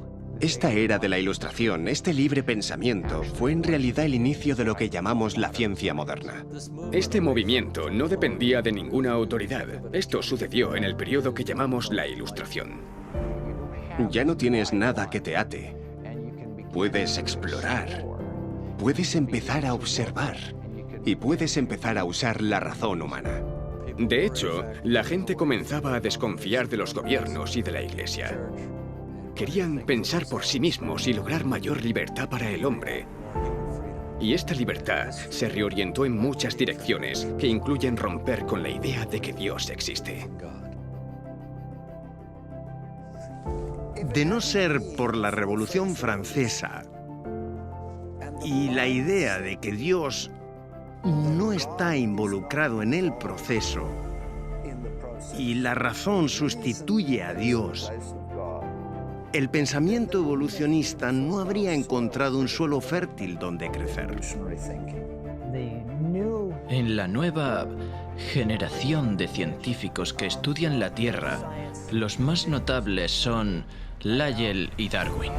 Esta era de la Ilustración, este libre pensamiento, fue en realidad el inicio de lo que llamamos la ciencia moderna. Este movimiento no dependía de ninguna autoridad. Esto sucedió en el periodo que llamamos la Ilustración. Ya no tienes nada que te ate. Puedes explorar. Puedes empezar a observar. Y puedes empezar a usar la razón humana. De hecho, la gente comenzaba a desconfiar de los gobiernos y de la Iglesia. Querían pensar por sí mismos y lograr mayor libertad para el hombre. Y esta libertad se reorientó en muchas direcciones que incluyen romper con la idea de que Dios existe. De no ser por la Revolución Francesa y la idea de que Dios no está involucrado en el proceso y la razón sustituye a Dios, el pensamiento evolucionista no habría encontrado un suelo fértil donde crecer. En la nueva generación de científicos que estudian la Tierra, los más notables son Lyell y Darwin.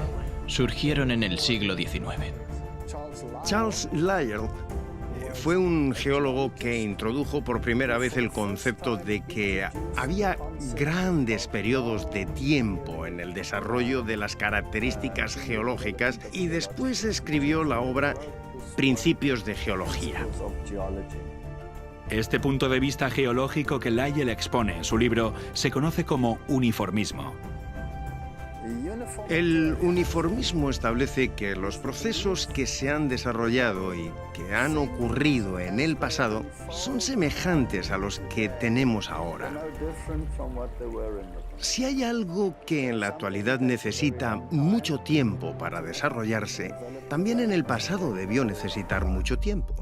Surgieron en el siglo XIX. Charles Lyell fue un geólogo que introdujo por primera vez el concepto de que había grandes periodos de tiempo en el desarrollo de las características geológicas y después escribió la obra Principios de Geología. Este punto de vista geológico que Lyell expone en su libro se conoce como uniformismo. El uniformismo establece que los procesos que se han desarrollado y que han ocurrido en el pasado son semejantes a los que tenemos ahora. Si hay algo que en la actualidad necesita mucho tiempo para desarrollarse, también en el pasado debió necesitar mucho tiempo.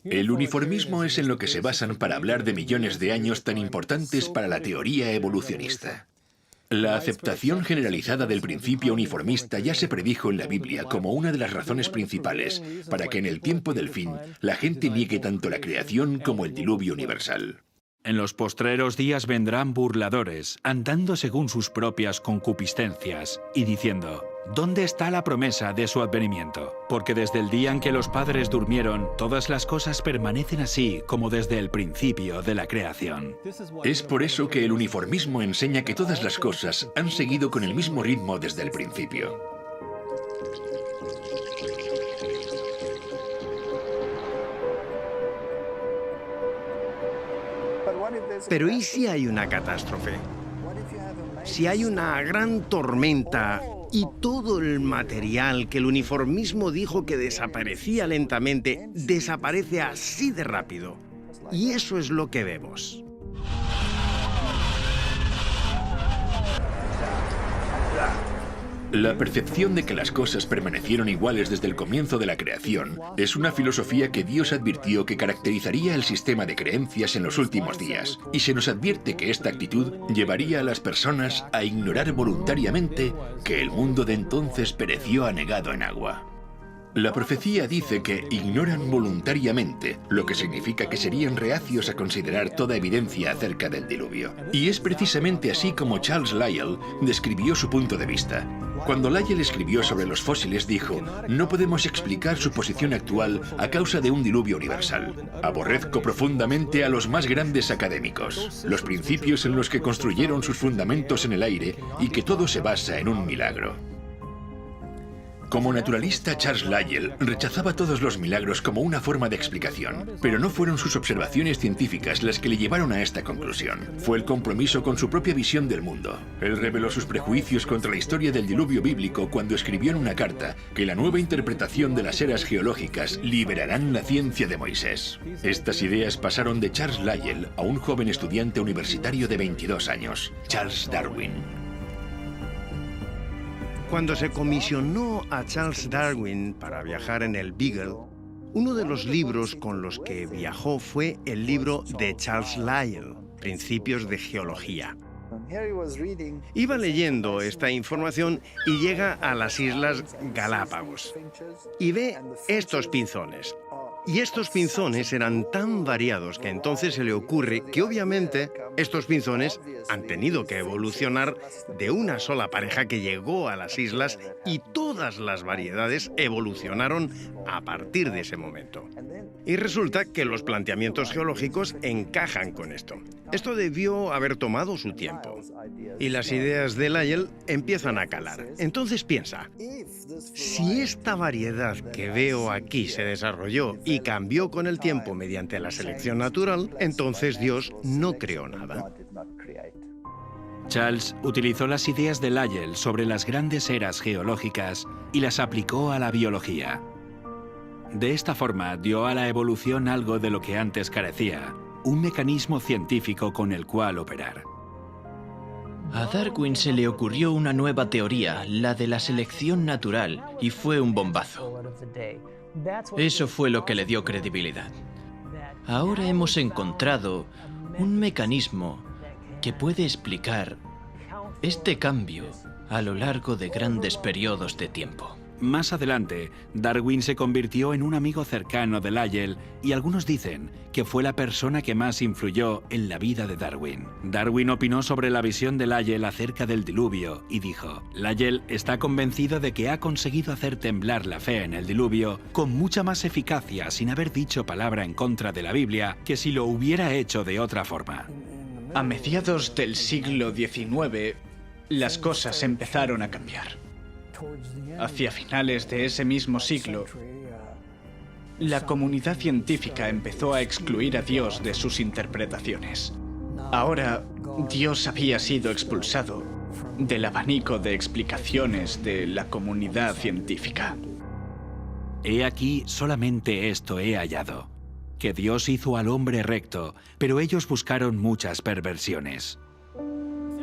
El uniformismo es en lo que se basan para hablar de millones de años tan importantes para la teoría evolucionista. La aceptación generalizada del principio uniformista ya se predijo en la Biblia como una de las razones principales para que en el tiempo del fin la gente niegue tanto la creación como el diluvio universal. En los postreros días vendrán burladores, andando según sus propias concupiscencias, y diciendo, ¿dónde está la promesa de su advenimiento? Porque desde el día en que los padres durmieron, todas las cosas permanecen así como desde el principio de la creación. Es por eso que el uniformismo enseña que todas las cosas han seguido con el mismo ritmo desde el principio. Pero ¿y si hay una catástrofe? Si hay una gran tormenta y todo el material que el uniformismo dijo que desaparecía lentamente, desaparece así de rápido. Y eso es lo que vemos. La percepción de que las cosas permanecieron iguales desde el comienzo de la creación es una filosofía que Dios advirtió que caracterizaría el sistema de creencias en los últimos días, y se nos advierte que esta actitud llevaría a las personas a ignorar voluntariamente que el mundo de entonces pereció anegado en agua. La profecía dice que ignoran voluntariamente, lo que significa que serían reacios a considerar toda evidencia acerca del diluvio. Y es precisamente así como Charles Lyell describió su punto de vista. Cuando Lyell escribió sobre los fósiles dijo: no podemos explicar su posición actual a causa de un diluvio universal. Aborrezco profundamente a los más grandes académicos, los principios en los que construyeron sus fundamentos en el aire y que todo se basa en un milagro. Como naturalista, Charles Lyell rechazaba todos los milagros como una forma de explicación, pero no fueron sus observaciones científicas las que le llevaron a esta conclusión. Fue el compromiso con su propia visión del mundo. Él reveló sus prejuicios contra la historia del diluvio bíblico cuando escribió en una carta que la nueva interpretación de las eras geológicas liberarán la ciencia de Moisés. Estas ideas pasaron de Charles Lyell a un joven estudiante universitario de 22 años, Charles Darwin. Cuando se comisionó a Charles Darwin para viajar en el Beagle, uno de los libros con los que viajó fue el libro de Charles Lyell, Principios de Geología. Iba leyendo esta información y llega a las Islas Galápagos y ve estos pinzones. Y estos pinzones eran tan variados que entonces se le ocurre que obviamente estos pinzones han tenido que evolucionar de una sola pareja que llegó a las islas y todas las variedades evolucionaron a partir de ese momento. Y resulta que los planteamientos geológicos encajan con esto. Esto debió haber tomado su tiempo. Y las ideas de Lyell empiezan a calar. Entonces piensa, si esta variedad que veo aquí se desarrolló y cambió con el tiempo mediante la selección natural, entonces Dios no creó nada. Charles utilizó las ideas de Lyell sobre las grandes eras geológicas y las aplicó a la biología. De esta forma dio a la evolución algo de lo que antes carecía, un mecanismo científico con el cual operar. A Darwin se le ocurrió una nueva teoría, la de la selección natural, y fue un bombazo. Eso fue lo que le dio credibilidad. Ahora hemos encontrado un mecanismo que puede explicar este cambio a lo largo de grandes periodos de tiempo. Más adelante, Darwin se convirtió en un amigo cercano de Lyell y algunos dicen que fue la persona que más influyó en la vida de Darwin. Darwin opinó sobre la visión de Lyell acerca del diluvio y dijo: Lyell está convencido de que ha conseguido hacer temblar la fe en el diluvio con mucha más eficacia sin haber dicho palabra en contra de la Biblia que si lo hubiera hecho de otra forma. A mediados del siglo XIX, las cosas empezaron a cambiar. Hacia finales de ese mismo siglo, la comunidad científica empezó a excluir a Dios de sus interpretaciones. Ahora, Dios había sido expulsado del abanico de explicaciones de la comunidad científica. He aquí solamente esto he hallado, que Dios hizo al hombre recto, pero ellos buscaron muchas perversiones.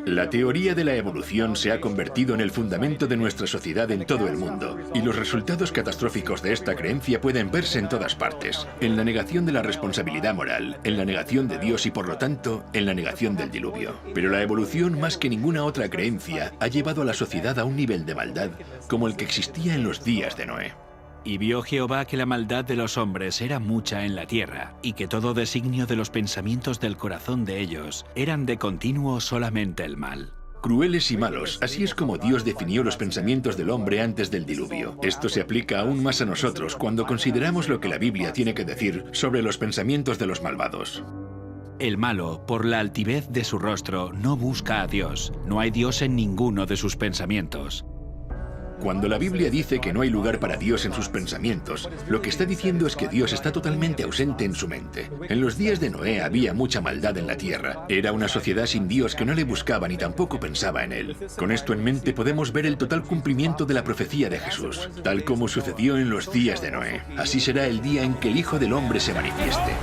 La teoría de la evolución se ha convertido en el fundamento de nuestra sociedad en todo el mundo, y los resultados catastróficos de esta creencia pueden verse en todas partes, en la negación de la responsabilidad moral, en la negación de Dios y por lo tanto, en la negación del diluvio. Pero la evolución, más que ninguna otra creencia, ha llevado a la sociedad a un nivel de maldad como el que existía en los días de Noé. Y vio Jehová que la maldad de los hombres era mucha en la tierra, y que todo designio de los pensamientos del corazón de ellos eran de continuo solamente el mal. Crueles y malos, así es como Dios definió los pensamientos del hombre antes del diluvio. Esto se aplica aún más a nosotros cuando consideramos lo que la Biblia tiene que decir sobre los pensamientos de los malvados. El malo, por la altivez de su rostro, no busca a Dios. No hay Dios en ninguno de sus pensamientos. Cuando la Biblia dice que no hay lugar para Dios en sus pensamientos, lo que está diciendo es que Dios está totalmente ausente en su mente. En los días de Noé había mucha maldad en la tierra. Era una sociedad sin Dios que no le buscaba ni tampoco pensaba en él. Con esto en mente podemos ver el total cumplimiento de la profecía de Jesús, tal como sucedió en los días de Noé. Así será el día en que el Hijo del Hombre se manifieste.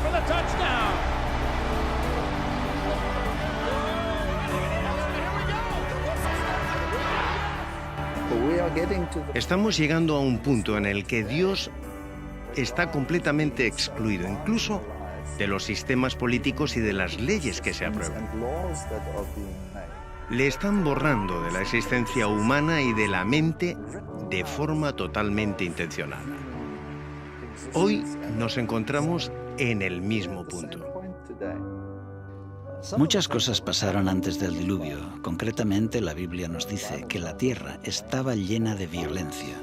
Estamos llegando a un punto en el que Dios está completamente excluido, incluso de los sistemas políticos y de las leyes que se aprueban. Le están borrando de la existencia humana y de la mente de forma totalmente intencional. Hoy nos encontramos en el mismo punto. Muchas cosas pasaron antes del diluvio. Concretamente, la Biblia nos dice que la tierra estaba llena de violencia.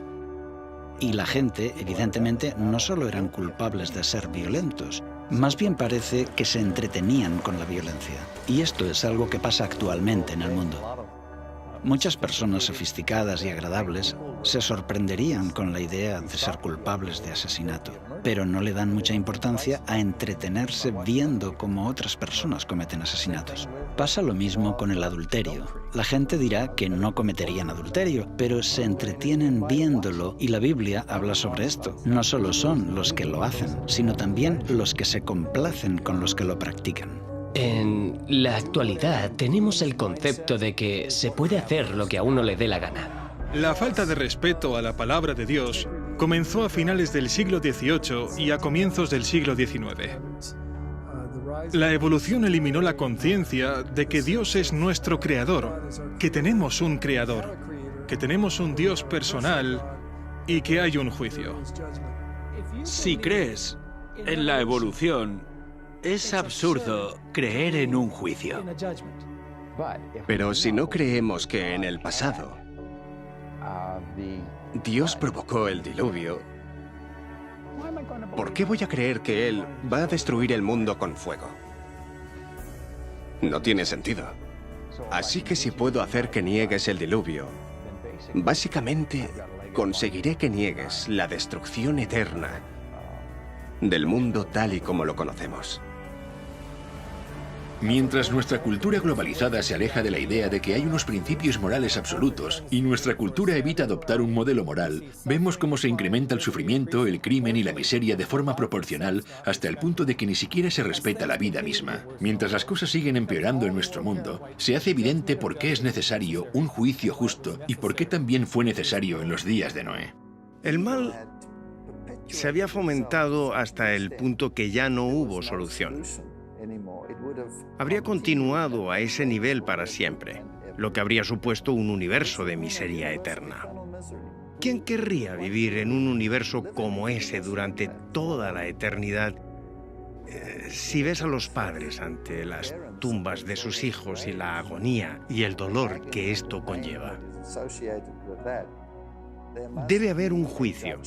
Y la gente, evidentemente, no solo eran culpables de ser violentos, más bien parece que se entretenían con la violencia. Y esto es algo que pasa actualmente en el mundo. Muchas personas sofisticadas y agradables se sorprenderían con la idea de ser culpables de asesinato, pero no le dan mucha importancia a entretenerse viendo cómo otras personas cometen asesinatos. Pasa lo mismo con el adulterio. La gente dirá que no cometerían adulterio, pero se entretienen viéndolo y la Biblia habla sobre esto. No solo son los que lo hacen, sino también los que se complacen con los que lo practican. En la actualidad tenemos el concepto de que se puede hacer lo que a uno le dé la gana. La falta de respeto a la palabra de Dios comenzó a finales del siglo XVIII y a comienzos del siglo XIX. La evolución eliminó la conciencia de que Dios es nuestro creador, que tenemos un creador, que tenemos un Dios personal y que hay un juicio. Si crees en la evolución, es absurdo creer en un juicio. Pero si no creemos que en el pasado Dios provocó el diluvio, ¿por qué voy a creer que Él va a destruir el mundo con fuego? No tiene sentido. Así que si puedo hacer que niegues el diluvio, básicamente conseguiré que niegues la destrucción eterna del mundo tal y como lo conocemos. Mientras nuestra cultura globalizada se aleja de la idea de que hay unos principios morales absolutos y nuestra cultura evita adoptar un modelo moral, vemos cómo se incrementa el sufrimiento, el crimen y la miseria de forma proporcional hasta el punto de que ni siquiera se respeta la vida misma. Mientras las cosas siguen empeorando en nuestro mundo, se hace evidente por qué es necesario un juicio justo y por qué también fue necesario en los días de Noé. El mal se había fomentado hasta el punto que ya no hubo solución. Habría continuado a ese nivel para siempre, lo que habría supuesto un universo de miseria eterna. ¿Quién querría vivir en un universo como ese durante toda la eternidad? Si ves a los padres ante las tumbas de sus hijos y la agonía y el dolor que esto conlleva, debe haber un juicio.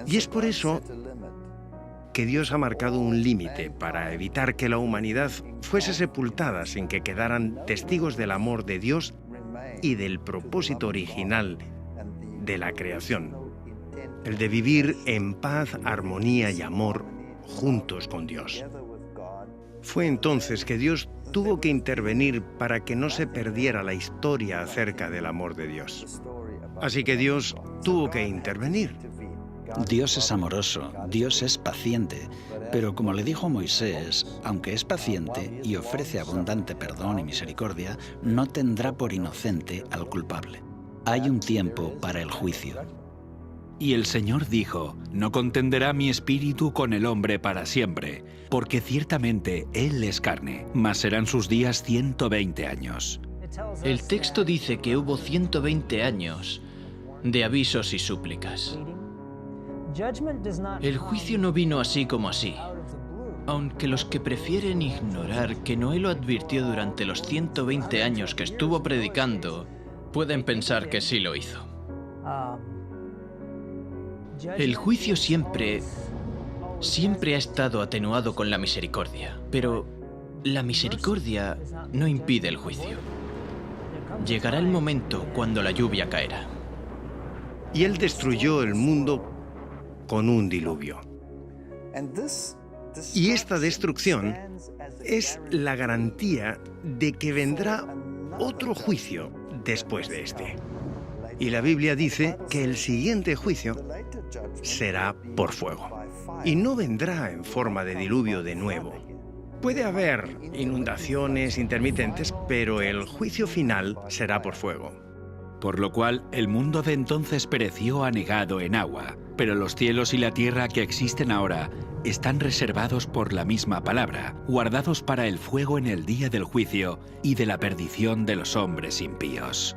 Y es por eso que Dios ha marcado un límite para evitar que la humanidad fuese sepultada sin que quedaran testigos del amor de Dios y del propósito original de la creación, el de vivir en paz, armonía y amor juntos con Dios. Fue entonces que Dios tuvo que intervenir para que no se perdiera la historia acerca del amor de Dios. Así que Dios tuvo que intervenir. Dios es amoroso, Dios es paciente, pero como le dijo Moisés, aunque es paciente y ofrece abundante perdón y misericordia, no tendrá por inocente al culpable. Hay un tiempo para el juicio. Y el Señor dijo, no contenderá mi espíritu con el hombre para siempre, porque ciertamente él es carne, mas serán sus días 120 años. El texto dice que hubo 120 años de avisos y súplicas. El juicio no vino así como así, aunque los que prefieren ignorar que Noé lo advirtió durante los 120 años que estuvo predicando, pueden pensar que sí lo hizo. El juicio siempre ha estado atenuado con la misericordia, pero la misericordia no impide el juicio. Llegará el momento cuando la lluvia caerá. Y Él destruyó el mundo con un diluvio. Y esta destrucción es la garantía de que vendrá otro juicio después de este. Y la Biblia dice que el siguiente juicio será por fuego. Y no vendrá en forma de diluvio de nuevo. Puede haber inundaciones intermitentes, pero el juicio final será por fuego. por lo cual el mundo de entonces pereció anegado en agua. Pero los cielos y la tierra que existen ahora están reservados por la misma palabra, guardados para el fuego en el día del juicio y de la perdición de los hombres impíos.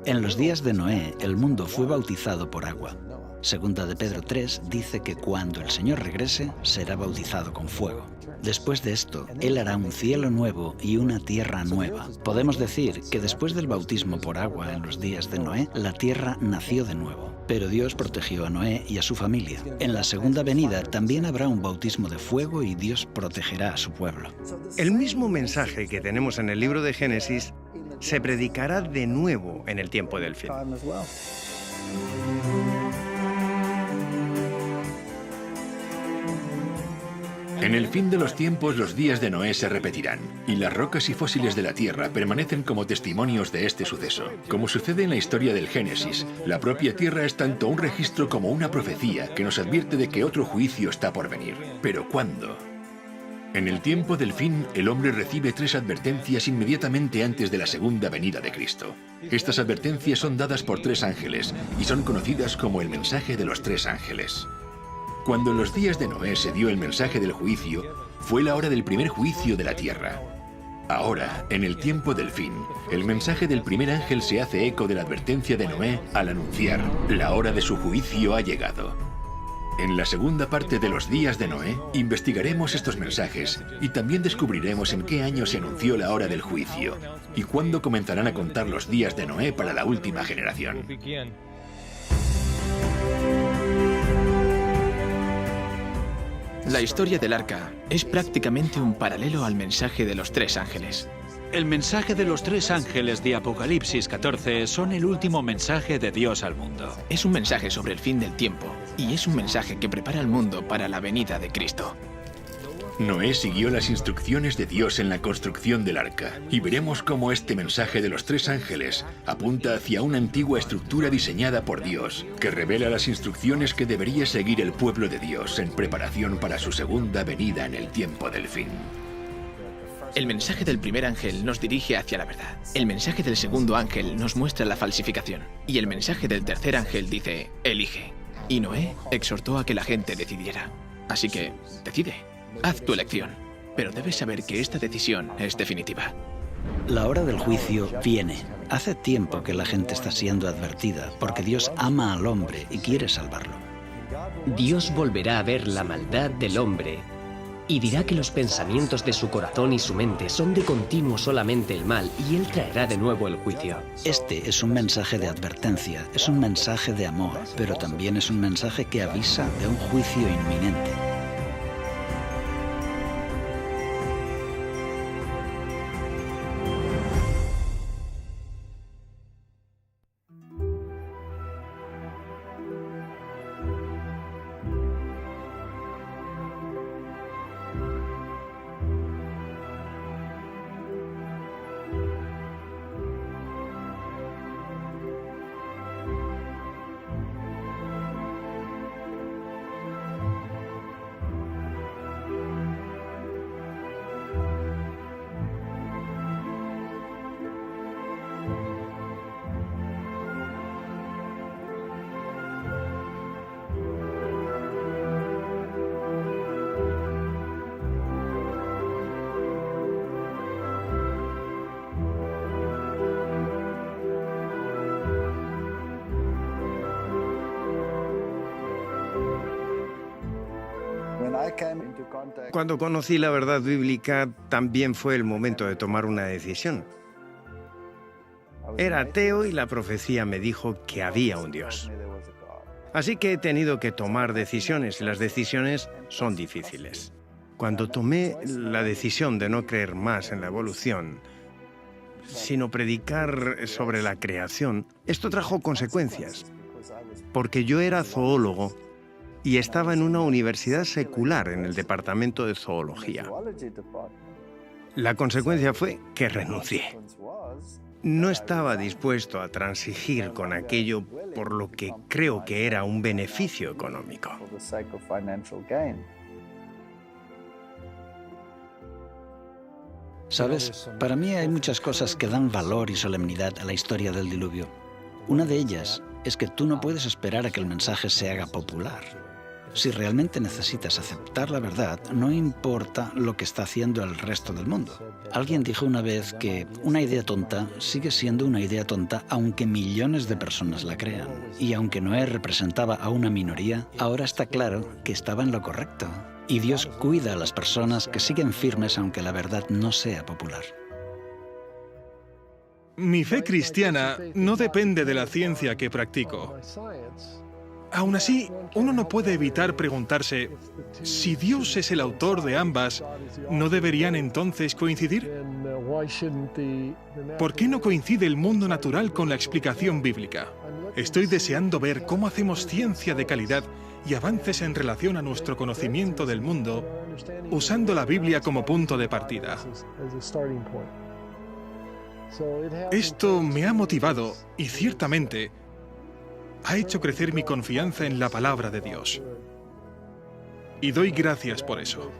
En los días de Noé, el mundo fue bautizado por agua. Segunda de Pedro 3 dice que cuando el Señor regrese, será bautizado con fuego. Después de esto, Él hará un cielo nuevo y una tierra nueva. Podemos decir que después del bautismo por agua en los días de Noé, la tierra nació de nuevo. Pero Dios protegió a Noé y a su familia. En la segunda venida también habrá un bautismo de fuego y Dios protegerá a su pueblo. El mismo mensaje que tenemos en el libro de Génesis se predicará de nuevo en el tiempo del fin. En el fin de los tiempos, los días de Noé se repetirán, y las rocas y fósiles de la tierra permanecen como testimonios de este suceso. Como sucede en la historia del Génesis, la propia tierra es tanto un registro como una profecía que nos advierte de que otro juicio está por venir. ¿Pero cuándo? En el tiempo del fin, el hombre recibe 3 advertencias inmediatamente antes de la segunda venida de Cristo. Estas advertencias son dadas por 3 ángeles y son conocidas como el mensaje de los 3 ángeles. Cuando en los días de Noé se dio el mensaje del juicio, fue la hora del primer juicio de la tierra. Ahora, en el tiempo del fin, el mensaje del primer ángel se hace eco de la advertencia de Noé al anunciar: la hora de su juicio ha llegado. En la segunda parte de los días de Noé, investigaremos estos mensajes y también descubriremos en qué año se anunció la hora del juicio y cuándo comenzarán a contar los días de Noé para la última generación. La historia del arca es prácticamente un paralelo al mensaje de los 3 ángeles. El mensaje de los 3 ángeles de Apocalipsis 14 son el último mensaje de Dios al mundo. Es un mensaje sobre el fin del tiempo y es un mensaje que prepara al mundo para la venida de Cristo. Noé siguió las instrucciones de Dios en la construcción del arca, y veremos cómo este mensaje de los 3 ángeles apunta hacia una antigua estructura diseñada por Dios, que revela las instrucciones que debería seguir el pueblo de Dios en preparación para su segunda venida en el tiempo del fin. El mensaje del primer ángel nos dirige hacia la verdad. El mensaje del segundo ángel nos muestra la falsificación. Y el mensaje del tercer ángel dice: elige. Y Noé exhortó a que la gente decidiera. Así que, decide. Haz tu elección, pero debes saber que esta decisión es definitiva. La hora del juicio viene. Hace tiempo que la gente está siendo advertida, porque Dios ama al hombre y quiere salvarlo. Dios volverá a ver la maldad del hombre y dirá que los pensamientos de su corazón y su mente son de continuo solamente el mal, y Él traerá de nuevo el juicio. Este es un mensaje de advertencia, es un mensaje de amor, pero también es un mensaje que avisa de un juicio inminente. Cuando conocí la verdad bíblica, también fue el momento de tomar una decisión. Era ateo y la profecía me dijo que había un Dios. Así que he tenido que tomar decisiones, y las decisiones son difíciles. Cuando tomé la decisión de no creer más en la evolución, sino predicar sobre la creación, esto trajo consecuencias, porque yo era zoólogo y estaba en una universidad secular en el departamento de zoología. La consecuencia fue que renuncié. No estaba dispuesto a transigir con aquello por lo que creo que era un beneficio económico. ¿Sabes? Para mí hay muchas cosas que dan valor y solemnidad a la historia del diluvio. Una de ellas es que tú no puedes esperar a que el mensaje se haga popular. Si realmente necesitas aceptar la verdad, no importa lo que está haciendo el resto del mundo. Alguien dijo una vez que una idea tonta sigue siendo una idea tonta aunque millones de personas la crean. Y aunque Noé representaba a una minoría, ahora está claro que estaba en lo correcto. Y Dios cuida a las personas que siguen firmes aunque la verdad no sea popular. Mi fe cristiana no depende de la ciencia que practico. Aún así, uno no puede evitar preguntarse, si Dios es el autor de ambas, ¿no deberían entonces coincidir? ¿Por qué no coincide el mundo natural con la explicación bíblica? Estoy deseando ver cómo hacemos ciencia de calidad y avances en relación a nuestro conocimiento del mundo, usando la Biblia como punto de partida. Esto me ha motivado y ciertamente ha hecho crecer mi confianza en la palabra de Dios. Y doy gracias por eso.